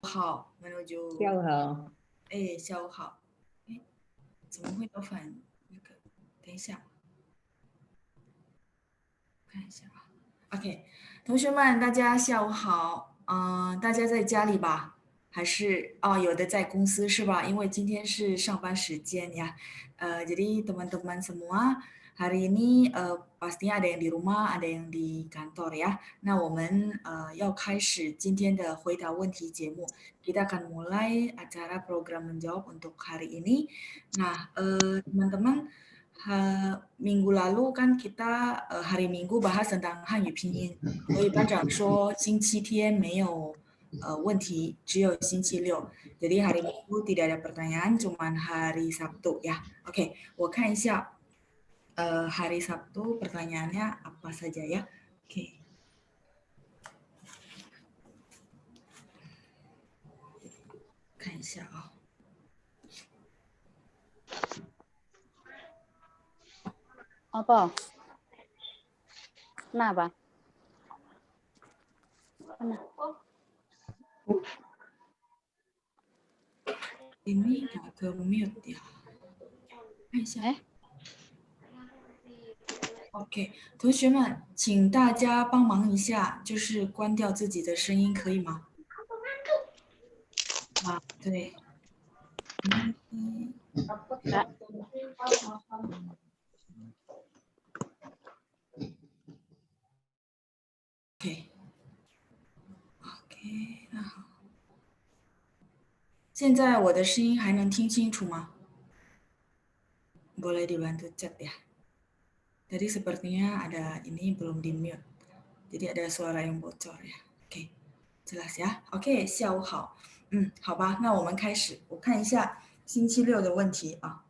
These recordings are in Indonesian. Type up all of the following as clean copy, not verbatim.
好，menuju 下午好。下午好。怎么会有反那个？等一下，看一下啊。OK，同学们，大家下午好。大家在家里吧？还是有的在公司是吧？因为今天是上班时间呀。Jadi teman-teman semua hari ini pastinya ada yang di rumah, ada yang di kantor ya. 那我们要开始今天的回答问题节目。Kita akan mulai acara program menjawab untuk hari ini. Nah, teman-teman, minggu lalu kan kita hari Minggu bahas tentang Hanyu Pinyin，所以班长说星期天没有问题，只有星期六。Jadi hari Minggu tidak ada pertanyaan, cuman hari Sabtu ya. Oke, 我看一下hari Sabtu pertanyaannya apa saja ya. Oke, 看一下啊。Apa? Kenapa? Ini nggak ke mute ya. 看一下。OK，同学们，请大家帮忙一下，就是关掉自己的声音，可以吗？对。OK，那好。现在我的声音还能听清楚吗？ Boleh dibantu chat ya. Tadi sepertinya ada ini belum di mute. Jadi ada suara yang bocor ya. OK，jelas ya. OK，下午好。好吧，那我们开始。我看一下星期六的问题啊。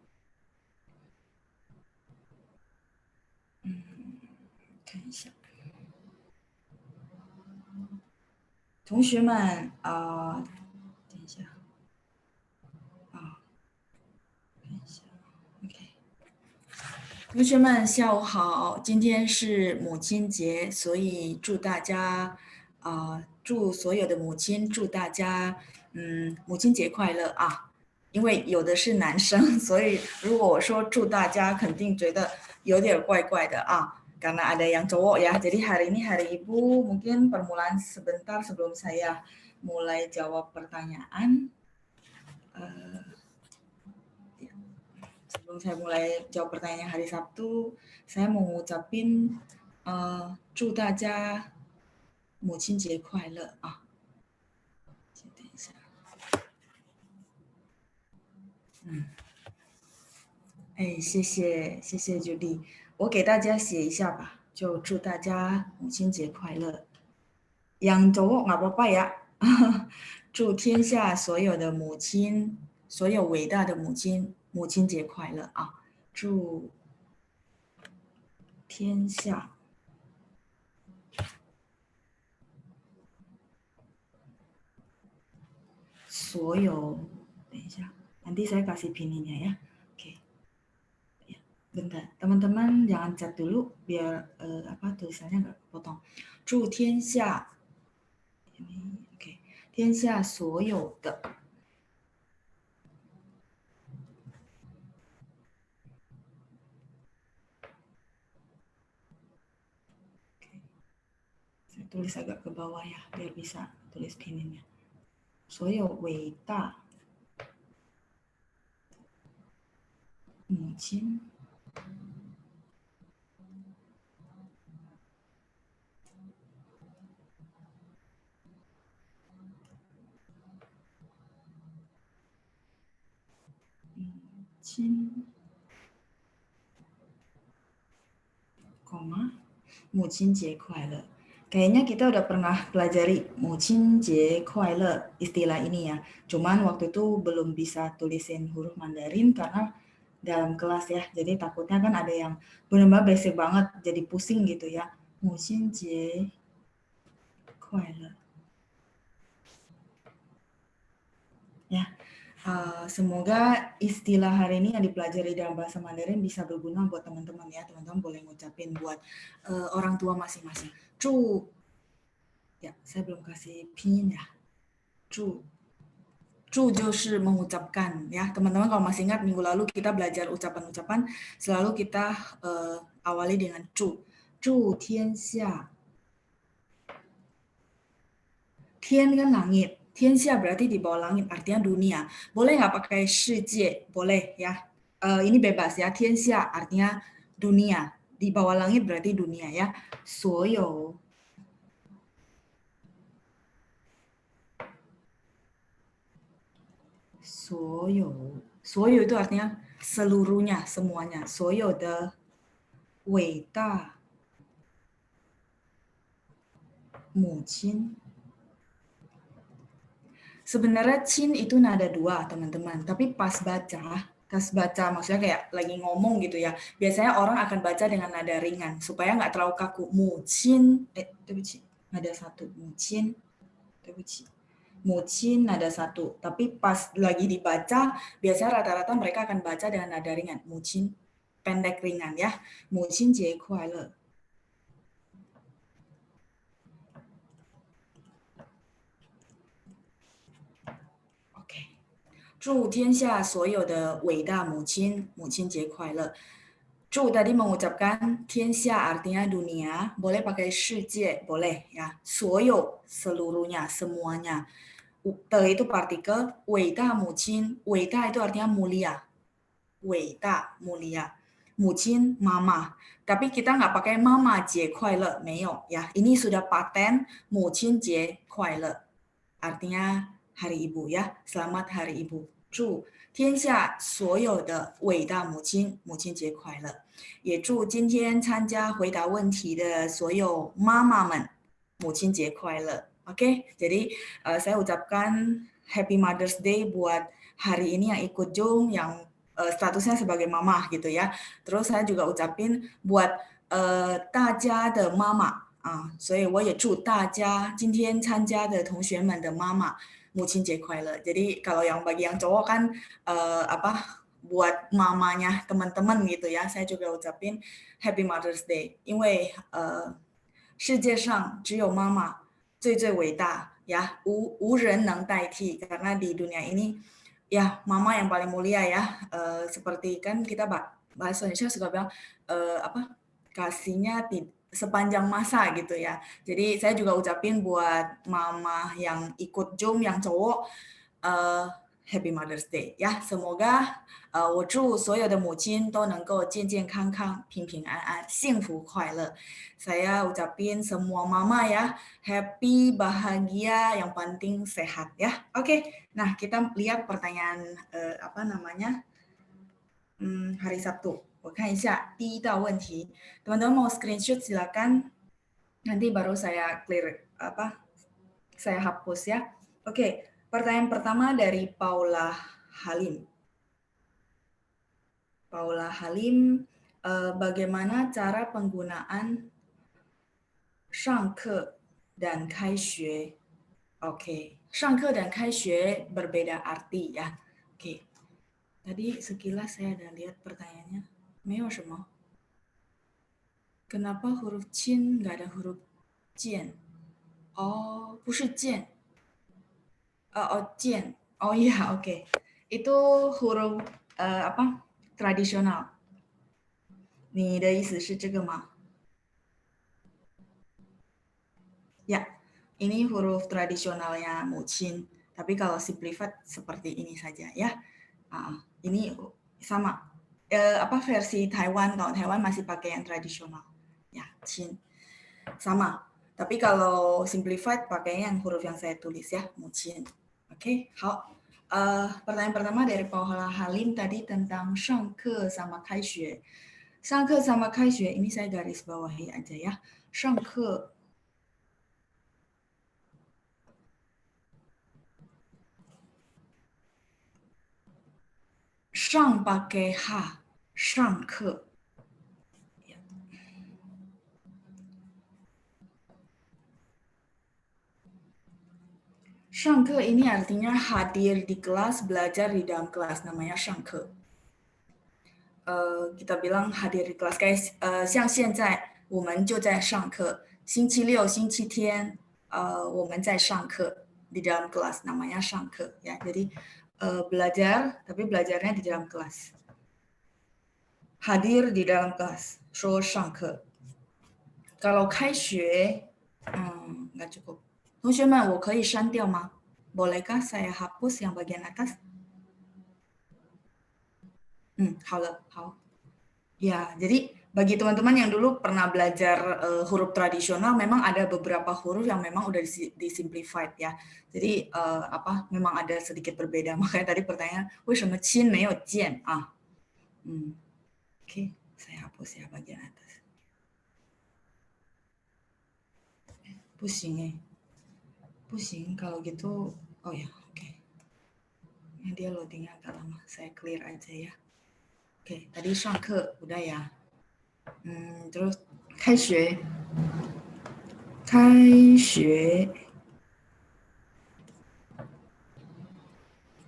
看一下。同学们等一下。看一下。OK。同学们，下午好！今天是母亲节，所以祝大家，祝所有的母亲，祝大家，母亲节快乐啊！因为有的是男生，所以如果我说祝大家，肯定觉得有点怪怪的啊。Karena ada yang cowok ya, jadi hari ini hari Ibu, mungkin permulaan sebentar sebelum saya mulai jawab pertanyaan. Sebelum saya mulai jawab pertanyaan hari Sabtu, saya mau ngucapin 祝大家母亲节快乐啊！先等一下。谢谢谢谢 Judy，我给大家写一下吧，就祝大家母亲节快乐。Yang cowok nggak apa-apa ya，祝天下所有的母亲，所有伟大的母亲，母亲节快乐啊！祝天下所有，等一下，nanti saya kasih pin-nya ya. Oke. Bentar, teman-teman jangan chat dulu biar tulisannya nggak potong. 祝天下，OK，天下所有的。Saya tulis agak ke bawah ya, biar bisa tulis pinnya. 所有伟大母亲母亲节快乐。Kayaknya kita udah pernah pelajari 母亲节快乐 istilah ini ya. Cuman waktu itu belum bisa tulisin huruf Mandarin karena dalam kelas ya. Jadi takutnya kan ada yang benar-benar basic banget jadi pusing gitu ya. 母亲节快乐. Ya. Semoga istilah hari ini yang dipelajari dalam bahasa Mandarin bisa berguna buat teman-teman ya. Teman-teman boleh ngucapin buat orang tua masing-masing. 祝 ya, saya belum kasih pin ya. 祝 Cu 就是 mengucapkan ya. Teman-teman kalau masih ingat minggu lalu kita belajar ucapan-ucapan, selalu kita awali dengan cu. Cu tian xia. Tian kan langit. Tian xia berarti di bawah langit, artinya dunia. Boleh nggak pakai 世界? Boleh ya. Ini bebas ya. Tian xia artinya dunia. Di bawah langit berarti dunia ya. 所有 所有，所有 itu artinya seluruhnya, semuanya. 所有的伟大母亲. Sebenarnya cin itu nada dua, teman-teman. Tapi pas baca maksudnya kayak lagi ngomong gitu ya. Biasanya orang akan baca dengan nada ringan supaya nggak terlalu kaku. Mucin, nada satu. Mucin, Mucin nada satu, tapi pas lagi dibaca, biasanya rata-rata mereka akan baca dengan nada ringan. Mucin, pendek ringan ya. Mucin jie kuai le. Oke. 祝天下所有的伟大母亲母亲节快乐。祝 tadi mengucapkan 天下 artinya dunia, boleh pakai 世界, boleh ya. 所有 seluruhnya, semuanya. De itu partikel, 伟大母亲, 伟大 itu artinya mulia. 伟大 mulia. 母亲 mama. Tapi kita nggak pakai mama 节快乐, 没有ya. Ini sudah paten 母亲节快乐. Artinya hari ibu ya. Selamat hari ibu. 祝天下所有的伟大母亲母亲节快乐。也祝今天参加回答问题的所有妈妈们母亲节快乐. Oke, jadi saya ucapkan Happy Mother's Day buat hari ini yang ikut Zoom, yang statusnya sebagai mama gitu ya. Terus saya juga ucapin buat 大家的妈妈啊，所以我也祝大家今天参加的同学们的妈妈母亲节快乐. Jadi kalau yang bagi yang cowok kan buat mamanya teman-teman gitu ya. Saya juga ucapin Happy Mother's Day, 因为世界上只有妈妈最最伟大ya, 无人能代替, karena di dunia ini ya mama yang paling mulia ya. Seperti kan kita bahasa Indonesia suka bilang kasihnya sepanjang masa gitu ya. Jadi saya juga ucapin buat mama yang ikut Zoom yang cowok Happy Mother's Day 呀！ Semoga 我祝所有的母亲都能够健健康康、平平安安、幸福快乐。Saya ucapin semua mama ya, happy, bahagia, yang penting sehat ya. Oke, nah kita lihat pertanyaan hari Sabtu. 我看一下第一道问题， teman-teman mau screenshot silakan, nanti baru saya clear saya hapus ya. Oke, pertanyaan pertama dari Paula Halim. Paula Halim, bagaimana cara penggunaan 上课 dan 开学? Oke, 上课 dan 开学 berbeda arti ya. Oke, tadi sekilas saya ada lihat pertanyaannya. 没有什么. Kenapa huruf cin nggak ada huruf 剑? Oh, 不是剑. Jian. Oh iya, oke. Itu huruf tradisional. 你的意思是这个吗? Ya, ini huruf tradisionalnya mucin. Tapi kalau simplified seperti ini saja ya. Ini sama. Versi Taiwan, kalau Taiwan masih pakai yang tradisional. Ya, cin. Sama. Tapi kalau simplified pakai yang huruf yang saya tulis ya, mucin. Oke, 好. Pertanyaan pertama dari Paula Halim tadi tentang 上课 sama 开学. 上课 sama 开学, ini saya garis bawahi aja ya. 上课 上 pakai ha, 上课. Shangke ini artinya hadir di kelas, belajar di dalam kelas, namanya shangke. Kita bilang hadir di kelas, kayak 像现在我们就在上课，星期六、星期天我们在上课 di dalam kelas, namanya 上课 ya. Jadi belajar, tapi belajarnya di dalam kelas. Hadir di dalam kelas, 说上课. Kalau 开学, nggak cukup. 同学们，我可以删掉吗？ Bolehkah saya hapus yang bagian atas? 好了，好. Ya, jadi bagi teman-teman yang dulu pernah belajar huruf tradisional, memang ada beberapa huruf yang memang udah disimplified ya. Jadi memang ada sedikit berbeda. Makanya tadi pertanyaan, 为什么亲没有见啊? Oke, saya hapus ya bagian atas. 不行哎，不行kalau gitu. Oh ya, oke. Ini dia loadingnya agak lama. Saya clear aja ya. Oke, tadi 上课 udah ya. Terus 开学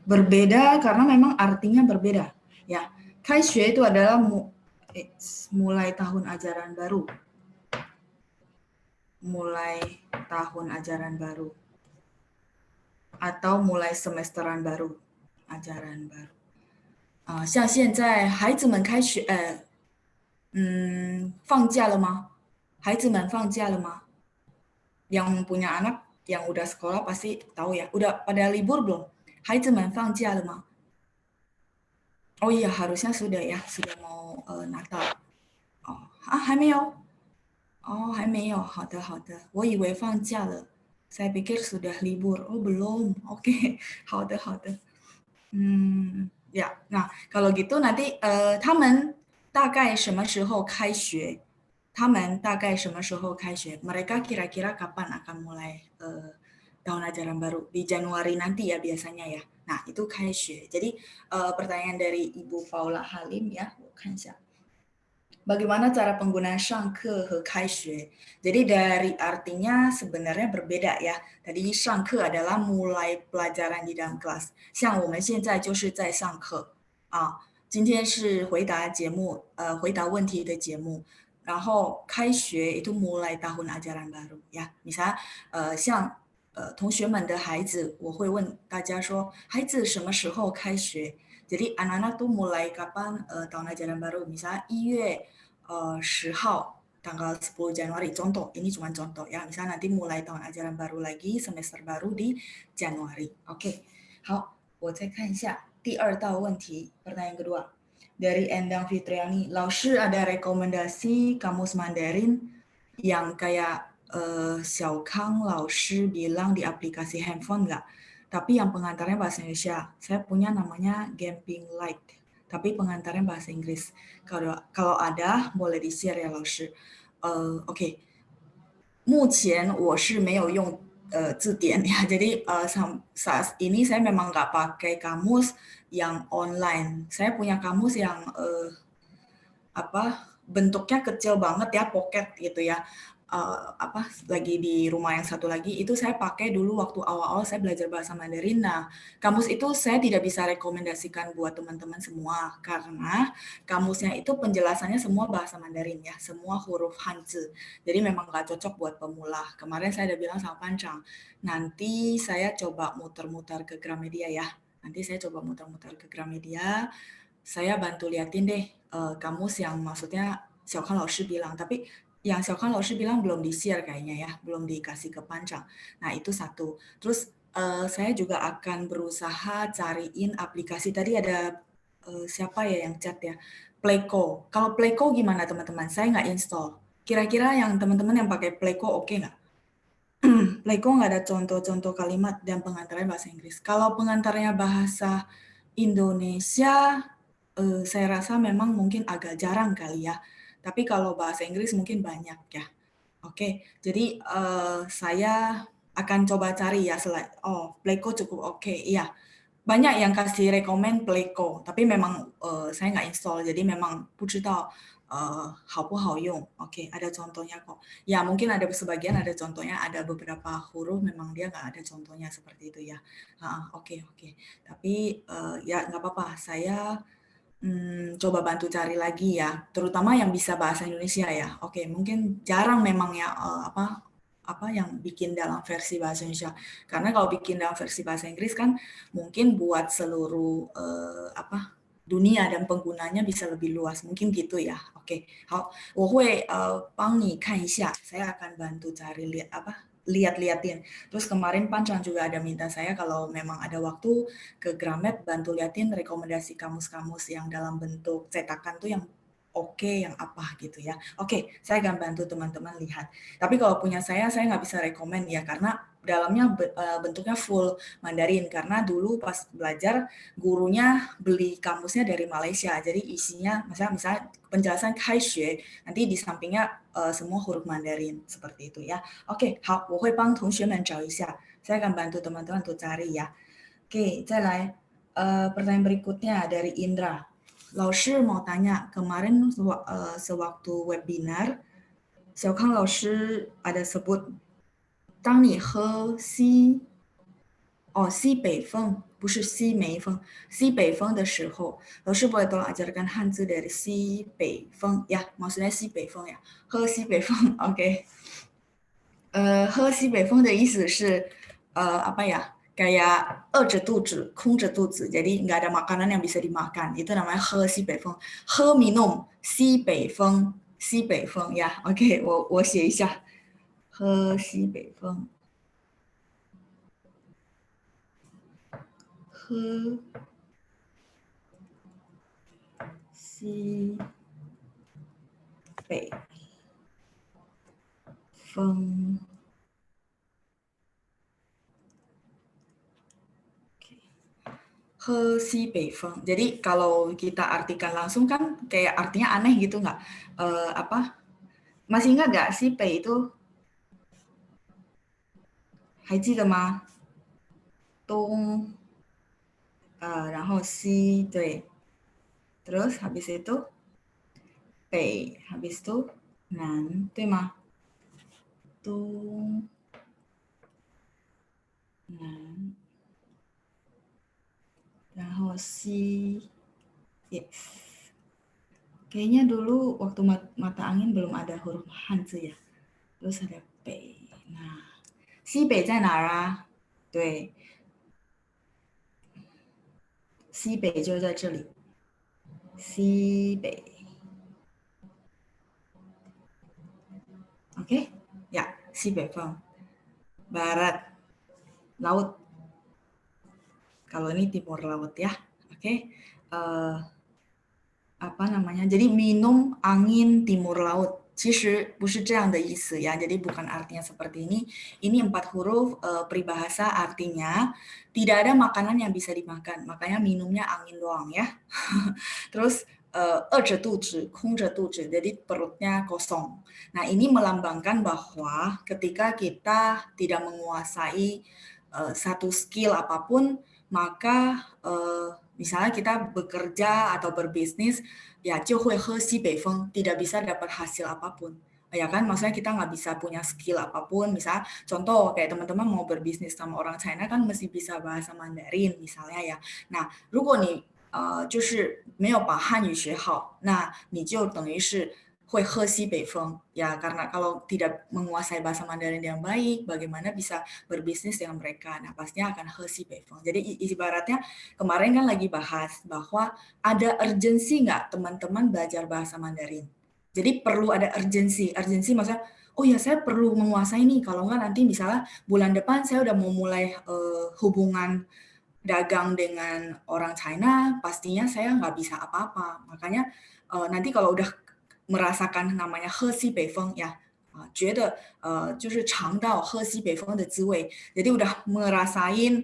berbeda karena memang artinya berbeda ya. 开学 itu adalah mulai tahun ajaran baru. Mulai tahun ajaran baru. Atau mulai semesteran baru. Ajaran baru. 像现在孩子们开学放假了吗？孩子们放假了吗？ Yang punya anak yang udah sekolah pasti tahu ya. Udah pada libur belum? 孩子们放假了吗? Oh iya, harusnya sudah ya. Sudah mau Natal. 还没有? Oh, 还没有. 好的，好的。我以为放假了。Saya pikir sudah libur. Oh, belum. Oke. 好的，好的。Ya, nah kalau gitu nanti 他们大概什么时候开学？他们大概什么时候开学？ Mereka kira-kira kapan akan mulai tahun ajaran baru? Di Januari nanti ya biasanya ya. Nah, itu 开学. Jadi pertanyaan dari Ibu Paula Halim ya, 我看一下. Bagaimana cara penggunaan 上课 和 开学? Jadi dari artinya sebenarnya berbeda ya. Tadi 上课 adalah mulai pelajaran di dalam kelas. 像我们现在就是在上课啊，今天是回答节目，回答问题的节目。然后开学 itu mulai tahun ajaran baru ya. Misalnya 像同学们的孩子，我会问大家说，孩子什么时候开学？ Jadi anak-anak tuh mulai kapan tahun ajaran baru? Misalnya 1月10号 tanggal 10 Januari. Contoh, ini cuma contoh ya. Misalnya nanti mulai tahun ajaran baru lagi, semester baru di Januari. Oke. 好，我再看一下第二道问题, pertanyaan kedua. Dari Endang Fitriani, 老师 ada rekomendasi kamus Mandarin yang kayak 小康老师 bilang di aplikasi handphone nggak? Tapi yang pengantarnya bahasa Indonesia. Saya punya namanya Camping Light. Tapi pengantarnya bahasa Inggris. Kalau ada, boleh di-share ya, 老师. Oke. 目前我是没有用字典ya. Jadi saat ini saya memang nggak pakai kamus yang online. Saya punya kamus yang bentuknya kecil banget ya, pocket gitu ya. Lagi di rumah yang satu lagi itu saya pakai dulu waktu awal-awal saya belajar bahasa Mandarin. Nah, kamus itu saya tidak bisa rekomendasikan buat teman-teman semua karena kamusnya itu penjelasannya semua bahasa Mandarin ya, semua huruf Hanzi. Jadi memang nggak cocok buat pemula. Kemarin saya udah bilang sama Pancang, nanti saya coba muter-muter ke Gramedia ya. Nanti saya coba muter-muter ke Gramedia. Saya bantu liatin deh kamus yang maksudnya Xiaokan Laoshi bilang, tapi yang Xiaokan Laoshi bilang belum di-share kayaknya ya, belum dikasih ke Pancang. Nah, itu satu. Terus saya juga akan berusaha cariin aplikasi. Tadi ada siapa ya yang chat ya? Playko. Kalau Playko gimana teman-teman? Saya nggak install. Kira-kira yang teman-teman yang pakai Playko oke nggak? Playko nggak ada contoh-contoh kalimat dan pengantarnya bahasa Inggris. Kalau pengantarnya bahasa Indonesia, saya rasa memang mungkin agak jarang kali ya. Tapi kalau bahasa Inggris mungkin banyak ya. Oke, jadi saya akan coba cari ya. Playko cukup oke. Iya, banyak yang kasih rekomen Playko, tapi memang saya nggak install. Jadi memang 不知道好不好用. Oke, ada contohnya kok. Ya, mungkin ada sebagian ada contohnya, ada beberapa huruf memang dia nggak ada contohnya seperti itu ya. Oke. Tapi ya nggak apa-apa. Saya coba bantu cari lagi ya, terutama yang bisa bahasa Indonesia ya. Oke, mungkin jarang memang ya apa yang bikin dalam versi bahasa Indonesia. Karena kalau bikin dalam versi bahasa Inggris kan mungkin buat seluruh dunia dan penggunanya bisa lebih luas. Mungkin gitu ya. Oke, 好，我会帮你看一下. Saya akan bantu cari lihat-liatin. Terus kemarin Pancang juga ada minta saya kalau memang ada waktu ke Gramet bantu liatin rekomendasi kamus-kamus yang dalam bentuk cetakan tuh yang oke, yang apa gitu ya. Oke, saya akan bantu teman-teman lihat. Tapi kalau punya saya nggak bisa rekomen ya, karena dalamnya bentuknya full Mandarin. Karena dulu pas belajar, gurunya beli kamusnya dari Malaysia. Jadi isinya, misalnya penjelasan Kaixue, nanti di sampingnya semua huruf Mandarin. Seperti itu ya. Oke, 好，我会帮同学们找一下. Saya akan bantu teman-teman untuk cari ya. Oke, 再来. Pertanyaan berikutnya dari Indra. 老师 mau tanya, kemarin sewaktu webinar, 小康老师 ada sebut, 当你喝西北风, 不是西北风, 西北风的时候, 老师 boleh tolong ajarkan Hanzi dari 西北风, ya, maksudnya 西北风 ya, 喝西北风, oke. 喝西北风的意思是apa ya? Kayak 饿着肚子, 空着肚子, jadi nggak ada makanan yang bisa dimakan. Itu namanya 喝西北风. 喝 minum, 西北风, 西北风 ya. Oke, 我写一下. 喝西北风. 喝西北风. He si Beifeng. Jadi kalau kita artikan langsung kan kayak artinya aneh gitu nggak? Masih ingat nggak si Bei itu? 还记得吗？东，然后西，对，terus habis itu 北 habis itu 南，对吗？东南，然后西 yes. Kayaknya dulu waktu mata angin belum ada huruf Hanzi ya. Terus ada Bei. Nah, 西北在哪儿啊？对，西北就在这里。西北 Oke, ya, 西北风 barat laut. Kalau ini timur laut ya. Oke. Apa namanya? Jadi minum angin timur laut. 其实不是这样的意思ya. Jadi bukan artinya seperti ini. Ini 4 huruf peribahasa artinya tidak ada makanan yang bisa dimakan. Makanya minumnya angin doang ya. Terus 饿着肚子, 空着肚子, jadi perutnya kosong. Nah, ini melambangkan bahwa ketika kita tidak menguasai satu skill apapun, maka misalnya kita bekerja atau berbisnis, ya 就会喝西北风, tidak bisa dapat hasil apapun. Ya kan, maksudnya kita nggak bisa punya skill apapun. Misalnya, contoh kayak teman-teman mau berbisnis sama orang China kan mesti bisa bahasa Mandarin misalnya ya. Nah, 如果你就是没有把汉语学好，那你就等于是会喝西北风ya, karena kalau tidak menguasai bahasa Mandarin yang baik, bagaimana bisa berbisnis dengan mereka? Nah, pastinya akan he si beifeng. Jadi ibaratnya kemarin kan lagi bahas bahwa ada urgensi nggak teman-teman belajar bahasa Mandarin. Jadi perlu ada urgensi maksudnya, oh ya saya perlu menguasai nih, kalau nggak nanti misalnya bulan depan saya udah mau mulai hubungan dagang dengan orang China, pastinya saya nggak bisa apa-apa. Makanya nanti kalau udah merasakan namanya 喝西北风 ya, 觉得就是尝到喝西北风的滋味. Jadi udah ngerasain,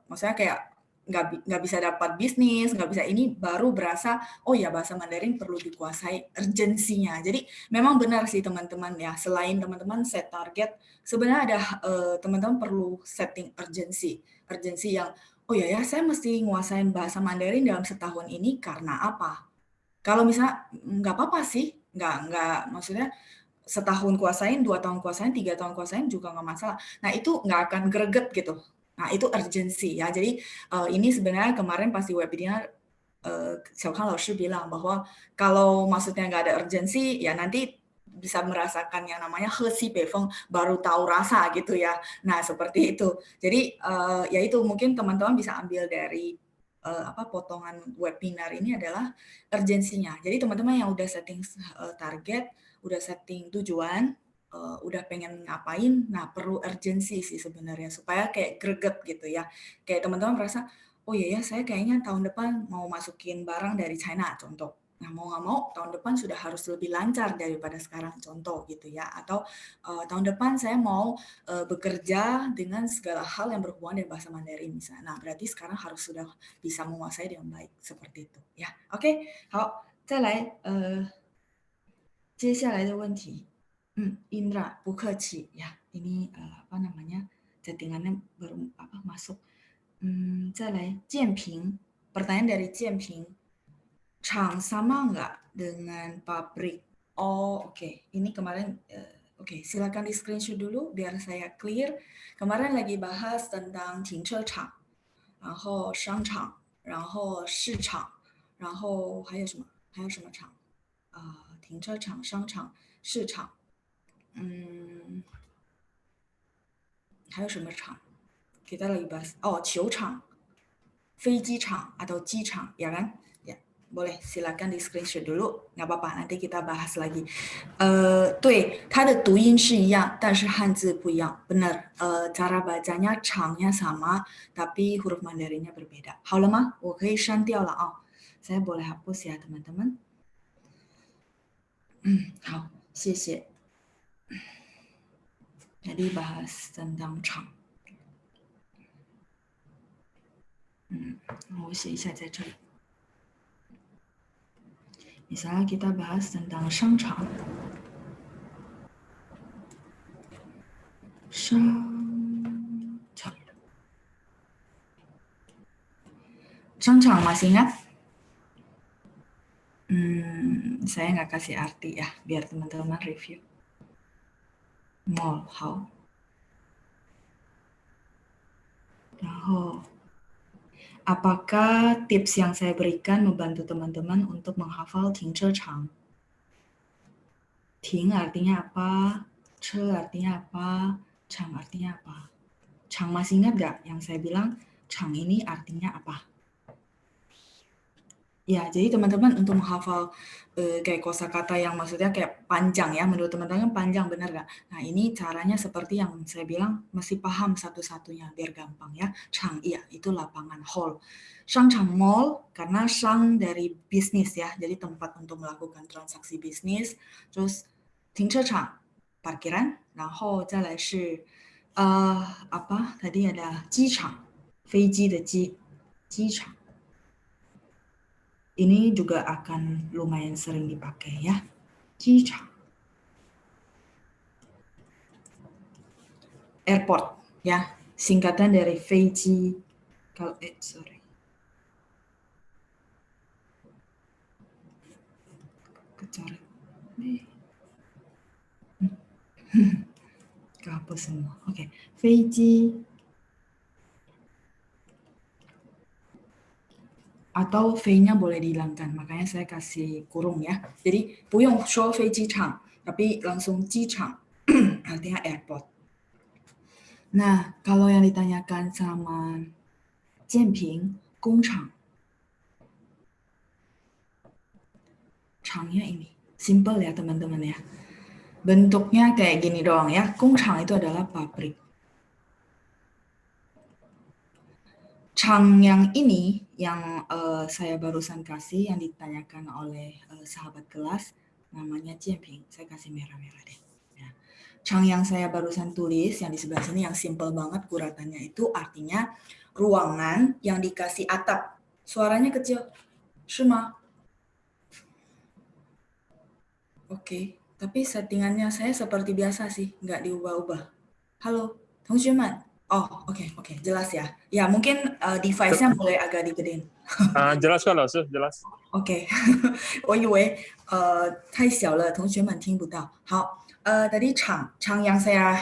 maksudnya kayak nggak bisa dapat bisnis, nggak bisa ini, baru berasa, oh ya bahasa Mandarin perlu dikuasai urgensinya. Jadi memang benar sih teman-teman ya, selain teman-teman set target, sebenarnya ada teman-teman perlu setting urgensi yang, oh ya saya mesti nguasain bahasa Mandarin dalam setahun ini karena apa? Kalau misalnya nggak apa-apa sih, nggak maksudnya setahun kuasain, 2 tahun kuasain, 3 tahun kuasain juga nggak masalah. Nah itu nggak akan greget gitu. Nah itu urgensi ya. Jadi ini sebenarnya kemarin pas di webinar Xiaokan Laoshi bilang bahwa kalau maksudnya nggak ada urgensi, ya nanti bisa merasakan yang namanya hesi befeng, baru tahu rasa gitu ya. Nah, seperti itu. Jadi ya itu mungkin teman-teman bisa ambil dari potongan webinar ini adalah urgensinya. Jadi teman-teman yang udah setting target, udah setting tujuan, udah pengen ngapain, nah perlu urgensi sih sebenarnya supaya kayak greget gitu ya. Kayak teman-teman merasa, oh iya ya saya kayaknya tahun depan mau masukin barang dari China contoh. Nah mau nggak mau tahun depan sudah harus lebih lancar daripada sekarang contoh gitu ya. Atau tahun depan saya mau bekerja dengan segala hal yang berhubungan dengan bahasa Mandarin misalnya. Nah berarti sekarang harus sudah bisa menguasai dengan baik seperti itu ya. Oke, 好，再来接下来的问题。Indra, 不客气ya. Ini apa namanya? Settingannya baru masuk. 再来建平. Pertanyaan dari Jianping. Chang sama nggak dengan pabrik? Oh, oke. Ini kemarin oke, silakan di screenshot dulu biar saya clear. Kemarin lagi bahas tentang 停车场，然后商场，然后市场，然后还有什么？还有什么场？停车场、商场、市场，还有什么场？Kita lagi bahas. Oh, 球场、飞机场 atau 机场, ya kan? Ya, boleh silakan di screenshot dulu, nggak apa-apa. Nanti kita bahas lagi. 对，它的读音是一样，但是汉字不一样。Benar. Cara bacanya changnya sama, tapi huruf Mandarinnya berbeda. 好了吗？我可以删掉了啊。saya boleh hapus ya teman-teman. 好，谢谢。Jadi bahas tentang chang. 我写一下在这里。Misalnya kita bahas tentang 商场。商场 masih ingat? Saya nggak kasih arti ya, biar teman-teman review. Mall, 好。然后 apakah tips yang saya berikan membantu teman-teman untuk menghafal 停车场? 停 artinya apa? 车 artinya apa? 场 artinya apa? 场 masih ingat nggak yang saya bilang? 场 ini artinya apa? Ya, jadi teman-teman untuk menghafal kayak kosakata yang maksudnya kayak panjang ya, menurut teman-teman panjang benar nggak? Nah ini caranya seperti yang saya bilang, mesti paham satu-satunya biar gampang ya. Chang, iya itu lapangan hall. Shangchang mall karena shang dari bisnis ya, jadi tempat untuk melakukan transaksi bisnis. Terus 停车场 parkiran, 然后再来是apa tadi ada 机场，飞机的机，机场。Ini juga akan lumayan sering dipakai ya. 机场 airport ya, singkatan dari 飞机 kalau sorry. Kecoret. Kehapus semua. Oke, 飞机 atau V-nya boleh dihilangkan, makanya saya kasih kurung ya. Jadi 不用说飞机场, tapi langsung 机场 artinya airport. Nah, kalau yang ditanyakan sama Jianping, 工厂 changnya ini. Simple ya teman-teman ya. Bentuknya kayak gini doang ya. 工厂 itu adalah pabrik. Chang yang ini, yang saya barusan kasih, yang ditanyakan oleh sahabat kelas, namanya Jianping. Saya kasih merah-merah deh. Ya. Chang yang saya barusan tulis, yang di sebelah sini, yang simple banget guratannya itu artinya ruangan yang dikasih atap. Suaranya kecil. 是吗? Oke, tapi settingannya saya seperti biasa sih, nggak diubah-ubah. Halo, 同学们. Oh, oke, jelas ya. Ya, mungkin device-nya boleh agak digedein. Jelas kan, 老师, jelas. Oke, 我以为太小了，同学们听不到。好，tadi Chang yang saya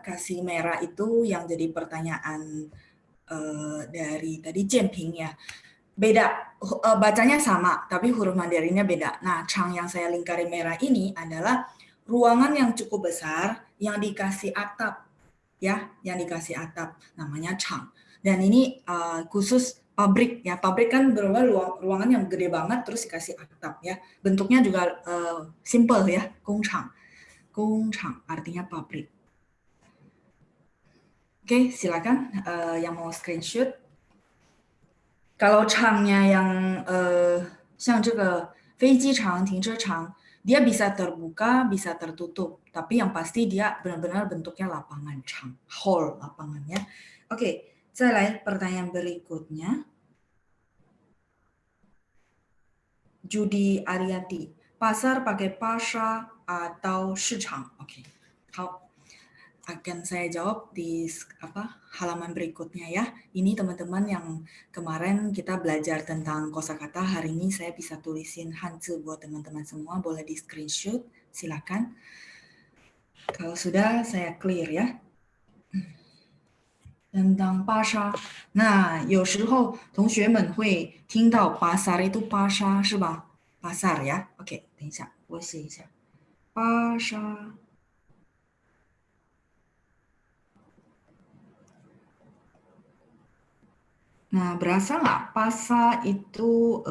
kasih merah itu yang jadi pertanyaan dari tadi Jianping ya. beda. Bacanya sama, tapi huruf Mandarinnya beda. Nah, Chang yang saya lingkari merah ini adalah ruangan yang cukup besar yang dikasih atap, ya, yang dikasih atap, namanya Chang. Dan ini khusus pabrik, ya. Pabrik kan berupa ruangan yang gede banget terus dikasih atap, ya. Bentuknya juga simple, ya, Gongchang. Gongchang artinya pabrik. Oke, silakan yang mau screenshot. Kalau Changnya yang 像这个飞机场、停车场, dia bisa terbuka, bisa tertutup. Tapi yang pasti dia benar-benar bentuknya lapangan Chang, hall lapangannya. Oke, 再来 pertanyaan berikutnya. Judi Ariati, pasar pakai pasha atau 市场? Oke, 好。Akan saya jawab di halaman berikutnya, ya. Ini teman-teman yang kemarin kita belajar tentang kosakata, hari ini saya bisa tulisin Hanzi buat teman-teman semua, boleh di screenshot, silakan. Kalau sudah saya clear, ya. Tentang pasar. Nah, 有时候同学们会听到 pasar itu pasar 是吧？ pasar, ya. Oke, 等一下，我写一下 pasar。Nah, berasa nggak pasa itu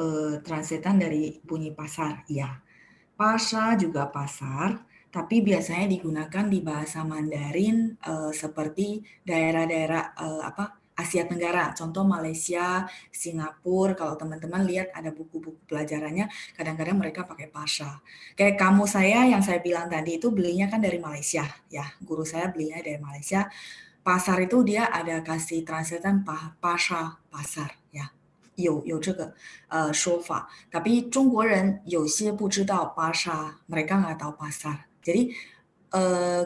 translatean dari bunyi pasar? Iya. Pasa juga pasar, tapi biasanya digunakan di bahasa Mandarin seperti daerah-daerah Asia Tenggara. Contoh Malaysia, Singapura, kalau teman-teman lihat ada buku-buku pelajarannya, kadang-kadang mereka pakai pasa. Kayak kamu saya yang saya bilang tadi itu belinya kan dari Malaysia, ya. Guru saya belinya dari Malaysia. Pasar itu dia ada kasih translatean pasar, pasar, ya. 有这个说法, tapi 中国人有些不知道 pasar, mereka nggak tahu pasar. Jadi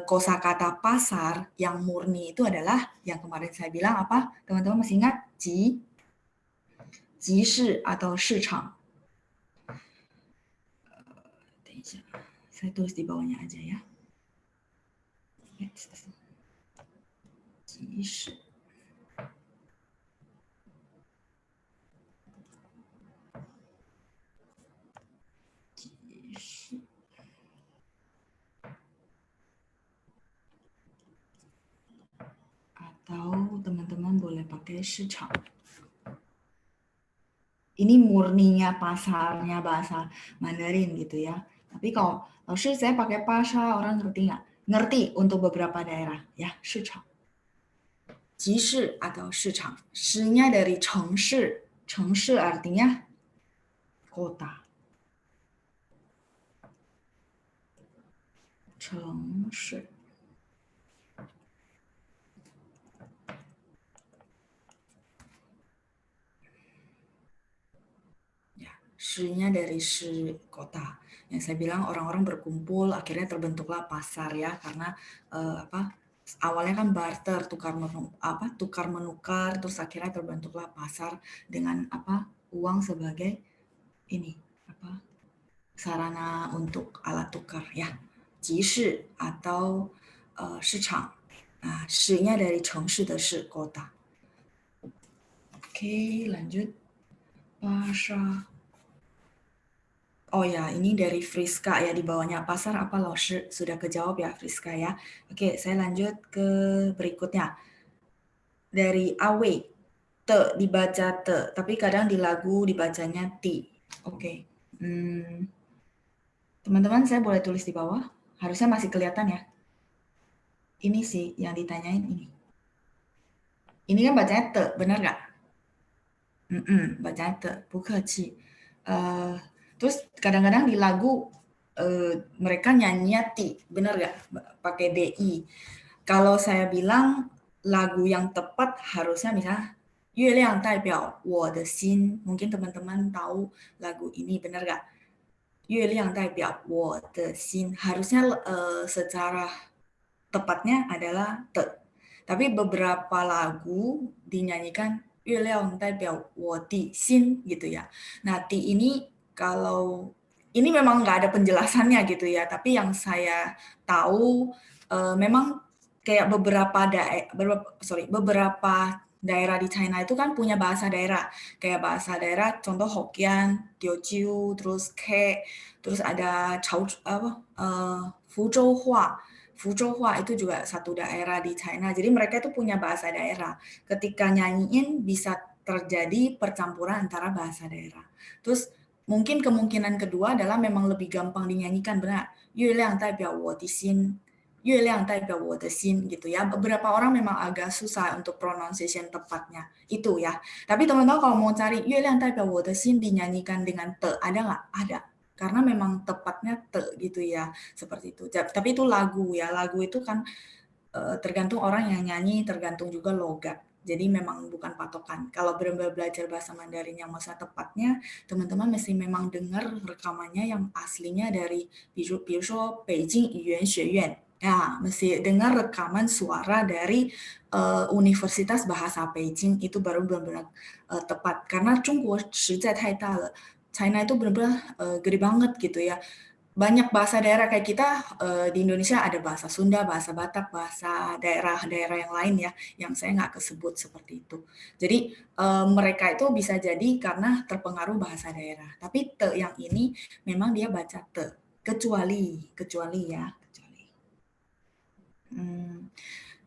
kosakata pasar yang murni itu adalah yang kemarin saya bilang apa? Teman-teman masih ingat? 集市 atau 市场. 等一下, saya tulis di bawahnya aja, ya. 集市 atau teman-teman boleh pakai 市场. Ini murninya pasarnya bahasa Mandarin gitu, ya. Tapi kalau saya pakai pasar, orang ngerti nggak? Ngerti untuk beberapa daerah, ya, 市场. 集市 atau 市场, 市nya dari 城市, 城市 artinya kota. 城市. Ya, 市nya dari 市 kota. Yang saya bilang orang-orang berkumpul, akhirnya terbentuklah pasar, ya, karena awalnya kan barter, tukar menukar, terus akhirnya terbentuklah pasar dengan uang sebagai ini sarana untuk alat tukar, ya. 集市 atau 市场. Nah, 市nya dari 城市的市, kota. Oke, lanjut. Pasar. Oh ya, ini dari Friska, ya, di bawahnya pasar apa Laoshi, sudah kejawab, ya, Friska, ya. Oke, saya lanjut ke berikutnya. Dari Awe, te dibaca te, tapi kadang di lagu dibacanya ti. Oke. Teman-teman, saya boleh tulis di bawah? Harusnya masih kelihatan, ya. Ini sih yang ditanyain ini. Ini kan bacanya te, benar nggak? Bacanya te, bukaci. Terus kadang-kadang di lagu mereka nyanyinya ti, benar nggak? Pakai di. Kalau saya bilang lagu yang tepat harusnya misalnya 月亮代表我的心, mungkin teman-teman tahu lagu ini, benar nggak? 月亮代表我的心, harusnya secara tepatnya adalah te. Tapi beberapa lagu dinyanyikan 月亮代表我的心, gitu, ya. Nah, ti ini kalau ini memang nggak ada penjelasannya gitu, ya, tapi yang saya tahu memang kayak beberapa daerah di China itu kan punya bahasa daerah. Kayak bahasa daerah contoh Hokkien, Teochew, terus Ke, terus ada Fuzhou Hua. Fuzhou Hua itu juga satu daerah di China. Jadi mereka itu punya bahasa daerah. Ketika nyanyiin bisa terjadi percampuran antara bahasa daerah. Terus mungkin kemungkinan kedua adalah memang lebih gampang dinyanyikan, benar. 月亮代表我的心，月亮代表我的心 gitu ya. Beberapa orang memang agak susah untuk pronunciation tepatnya itu ya. Tapi teman-teman kalau mau cari 月亮代表我的心 dinyanyikan dengan te, ada nggak? Ada. Karena memang tepatnya te gitu ya, seperti itu. Tapi itu lagu ya. Lagu itu kan tergantung orang yang nyanyi, tergantung juga logat. Jadi memang bukan patokan. Kalau benar-benar belajar bahasa Mandarin yang masa tepatnya, teman-teman mesti memang dengar rekamannya yang aslinya dari 比如说北京语言学院. Ya, mesti dengar rekaman suara dari Universitas Bahasa Beijing itu baru benar-benar tepat. Karena Jungguo 实在太大了. China itu benar-benar gede banget gitu ya. Banyak bahasa daerah kayak kita di Indonesia ada bahasa Sunda, bahasa Batak, bahasa daerah-daerah yang lain ya, yang saya nggak kesebut seperti itu. Jadi mereka itu bisa jadi karena terpengaruh bahasa daerah. Tapi te yang ini memang dia baca te, kecuali ya, kecuali.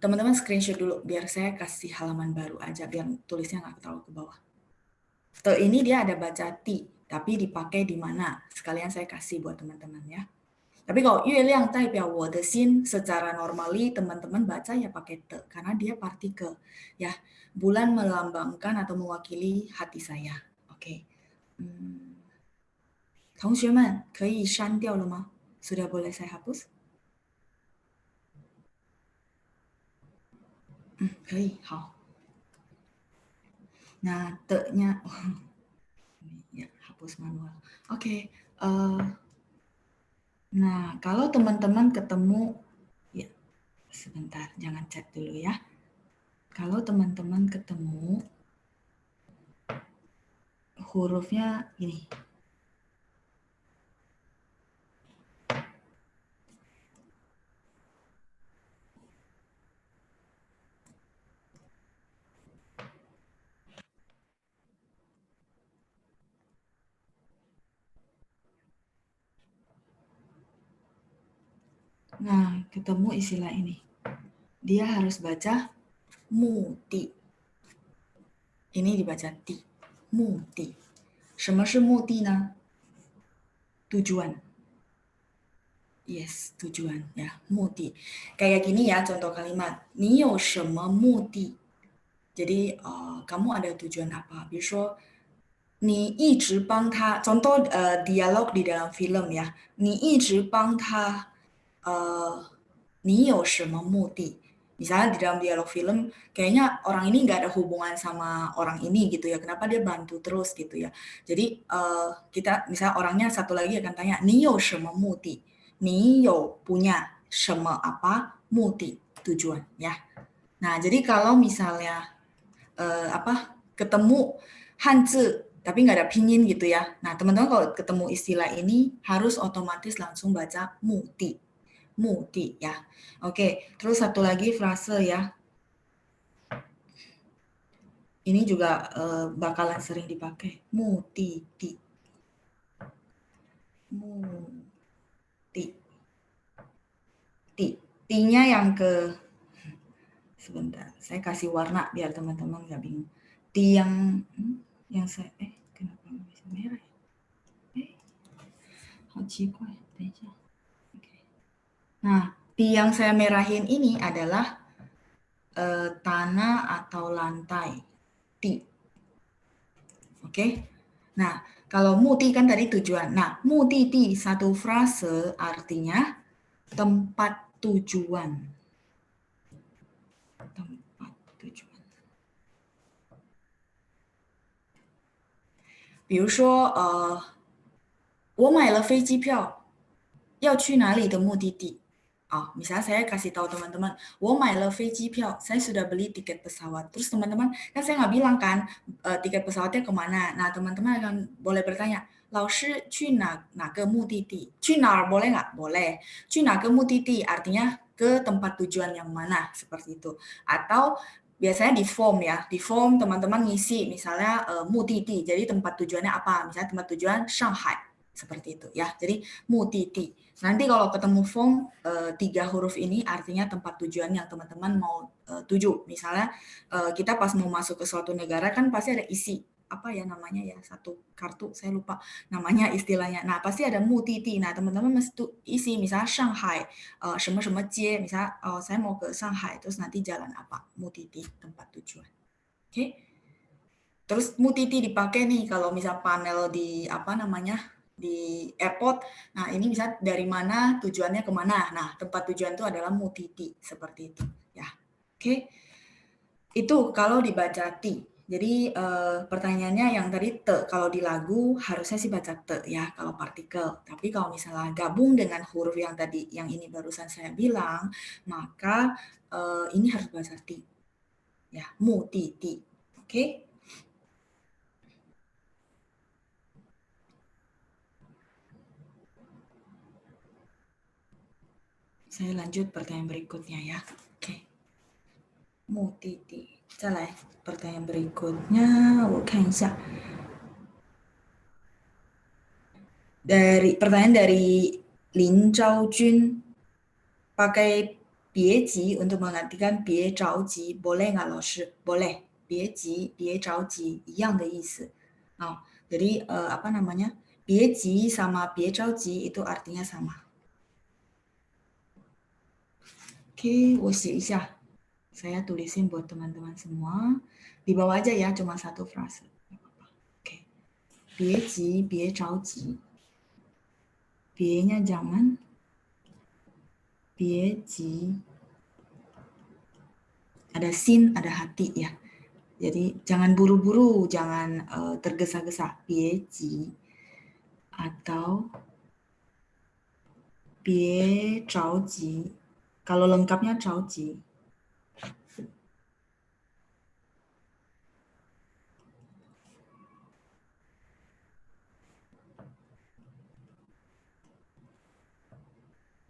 Teman-teman screenshot dulu biar saya kasih halaman baru aja, biar tulisnya nggak terlalu ke bawah. Te ini dia ada baca ti, tapi dipakai di mana? Sekalian saya kasih buat teman-teman ya. Tapi kalau 月亮代表我的心 secara normally teman-teman baca ya pakai te karena dia partikel ya. Bulan melambangkan atau mewakili hati saya. Oke. 同学们可以删掉了吗? Sudah boleh saya hapus? 可以，好。Nah, te-nya ya, hapus manual. Oke. Nah, kalau teman-teman ketemu, ya sebentar, jangan chat dulu ya. Kalau teman-teman ketemu hurufnya ini. Nah, ketemu istilah ini. Dia harus baca muti. Ini dibaca ti. Muti. 什么是目的呢? Tujuan. Yes, tujuan ya, muti. Kayak gini ya contoh kalimat. 你有什么目的? Jadi kamu ada tujuan apa? 比如说你一直帮他 contoh dialog di dalam film ya. 你一直帮他你有什么目的? Misalnya di dalam dialog film, kayaknya orang ini nggak ada hubungan sama orang ini gitu ya. Kenapa dia bantu terus gitu ya. Jadi kita misalnya orangnya satu lagi akan tanya, 你有什么目的? 你有 punya 什么 apa? 目的 tujuan ya. Nah, jadi kalau misalnya ketemu Hanzi tapi nggak ada pinyin gitu ya. Nah, teman-teman kalau ketemu istilah ini harus otomatis langsung baca muti. Muti ya. Oke, terus satu lagi frase ya. Ini juga bakalan sering dipakai. Muti ti. Muti. Ti. Ti-nya yang ke sebentar. Saya kasih warna biar teman-teman nggak bingung. Ti yang saya kenapa bisa merah ya? 好奇怪，等一下。Nah, ti yang saya merahin ini adalah tanah atau lantai. Ti. Oke. Nah, kalau muti kan tadi tujuan. Nah, muti ti satu frase artinya tempat tujuan. Tempat tujuan. 比如说我买了飞机票，要去哪里的目的地? Misalnya saya kasih tahu teman-teman, 我买了飞机票, saya sudah beli tiket pesawat. Terus teman-teman, kan saya nggak bilang kan tiket pesawatnya kemana. Nah, teman-teman akan boleh bertanya, 老师去哪个目的地? 去哪儿 boleh nggak? Boleh. 去哪个目的地 artinya ke tempat tujuan yang mana, seperti itu. Atau biasanya di form ya. Di form teman-teman ngisi misalnya mutiti. Jadi tempat tujuannya apa? Misalnya tempat tujuan Shanghai. Seperti itu ya. Jadi mutiti. Nanti kalau ketemu form 3 huruf ini artinya tempat tujuan yang teman-teman mau tuju. Misalnya kita pas mau masuk ke suatu negara kan pasti ada isi apa ya namanya ya, satu kartu saya lupa namanya istilahnya. Nah pasti ada mutiti. Nah teman-teman mesti isi misalnya Shanghai 什么什么街 misalnya saya mau ke Shanghai terus nanti jalan apa mutiti tempat tujuan. Oke. Terus mutiti dipakai nih kalau misal panel di apa namanya di airport. Nah ini bisa dari mana tujuannya kemana. Nah tempat tujuan itu adalah mutiti seperti itu ya. Oke. Itu kalau dibaca ti. Jadi pertanyaannya yang tadi te, kalau di lagu harusnya sih baca te ya kalau partikel. Tapi kalau misalnya gabung dengan huruf yang tadi, yang ini barusan saya bilang, maka ini harus baca ti. Ya, mu ti ti. Oke? Saya lanjut pertanyaan berikutnya ya. Oke. Mu ti ti. 再来 pertanyaan berikutnya, 我看一下. Pertanyaan dari Lin Zhaojun, pakai 别急 untuk menggantikan 别着急 boleh nggak 老师 boleh 别急别着急一样的意思jadi apa namanya 别急 sama 别着急 itu artinya sama. Oke, 我写一下 saya tulisin buat teman-teman semua di bawah aja ya cuma satu frase. Oke, 别急别着急 别nya jangan 别急 ada sin, ada hati ya. Jadi jangan buru-buru, jangan tergesa-gesa. 别急 atau 别着急. Kalau lengkapnya 着急.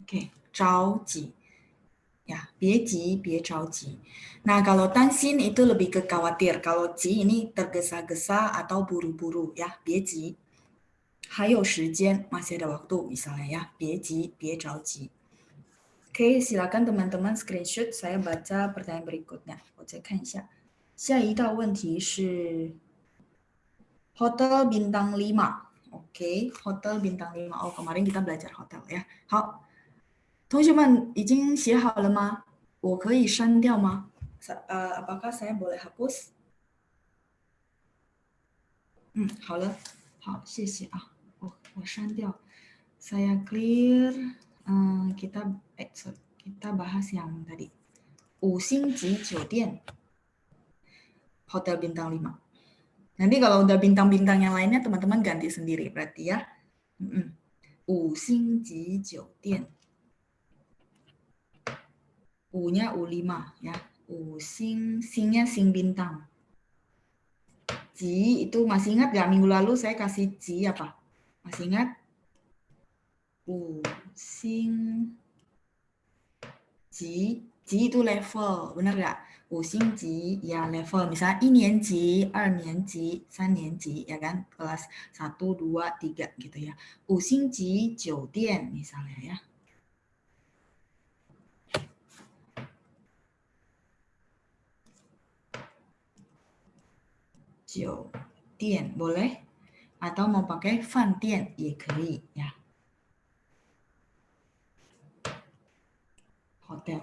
Oke, 着急. Ya, 别急别着急. Nah, kalau tansin itu lebih ke khawatir. Kalau ji ini tergesa-gesa atau buru-buru ya, 别急. 还有时间, masih ada waktu misalnya ya, 别急别着急. Oke, silakan teman-teman screenshot. Saya baca pertanyaan berikutnya. 我再看一下。下一道问题是 Hotel Bintang 5. Oke, Hotel Bintang 5. Oh, kemarin kita belajar hotel ya. 好，同学们已经写好了吗？我可以删掉吗？apakah saya boleh hapus？ 好了，好，谢谢啊。我删掉。Saya clear. Kita bahas yang tadi. 5星级酒店 Hotel Bintang 5. Nanti kalau udah bintang-bintang yang lainnya teman-teman ganti sendiri berarti ya. 5星级酒店. 5-nya 5-5 ya. 5星, singnya sing bintang. Ji itu masih ingat gak minggu lalu saya kasih ji apa? Masih ingat? 5星级 级 itu level, benar gak? 5星级 ya level, misalnya 1年级, 2年级, 3年级, ya kan? Kelas 1, 2, 3 gitu ya. 5星级酒店 misalnya ya. Jiudian boleh, atau mau pakai fandian 也可以 ya. Hotel.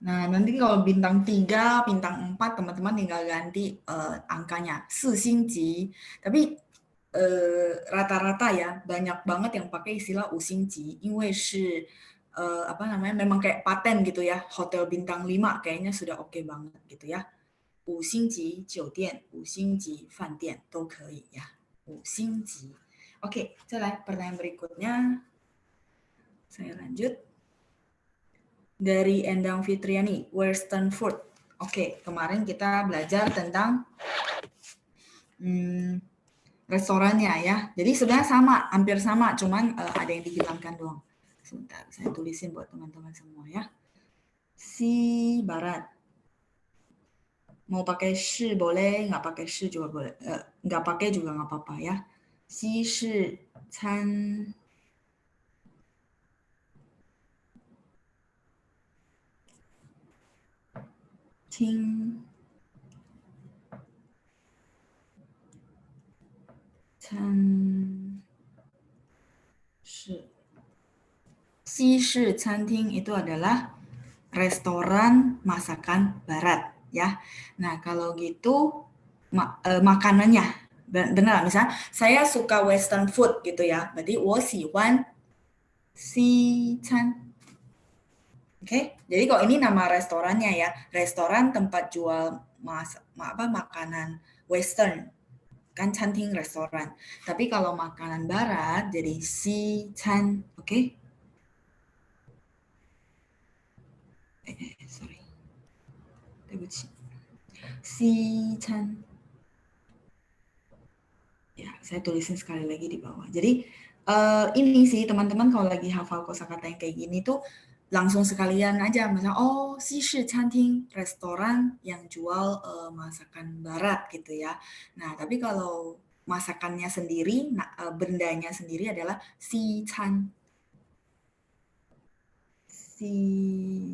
Nah, nanti kalau bintang 3, bintang 4, teman-teman tinggal ganti angkanya. 4星级. Tapi rata-rata ya, banyak banget yang pakai istilah 5星级, 因为是apa namanya, memang kayak paten gitu ya. Hotel bintang 5 kayaknya sudah oke banget gitu ya. 5星级酒店, 5星级饭店都可以ya. 5星级. Oke, 再来 pertanyaan berikutnya. Saya lanjut. Dari Endang Fitriani, Western food. Oke, kemarin kita belajar tentang restorannya ya. Jadi sebenarnya sama, hampir sama, cuman ada yang dihilangkan doang. Sebentar, saya tulisin buat teman-teman semua ya. Si barat. Mau pakai shi boleh, nggak pakai shi juga boleh. Nggak pakai juga nggak apa-apa ya. Si shi can ting can shi. Sishi Canting itu adalah restoran masakan barat ya. Nah, kalau gitu makanannya benar misalnya saya suka western food gitu ya. Berarti 我喜欢西餐. Oke. Jadi kalau ini nama restorannya ya, restoran tempat jual makanan western. Kan canting restoran. Tapi kalau makanan barat jadi si chan, oke? Sorry. 对不起。西餐. Ya, saya tulisin sekali lagi di bawah. Jadi ini sih teman-teman kalau lagi hafal kosakata yang kayak gini tuh langsung sekalian aja misalnya oh Sishi Canting restoran yang jual masakan barat gitu ya. Nah, tapi kalau masakannya sendiri, bendanya sendiri adalah si chan. Si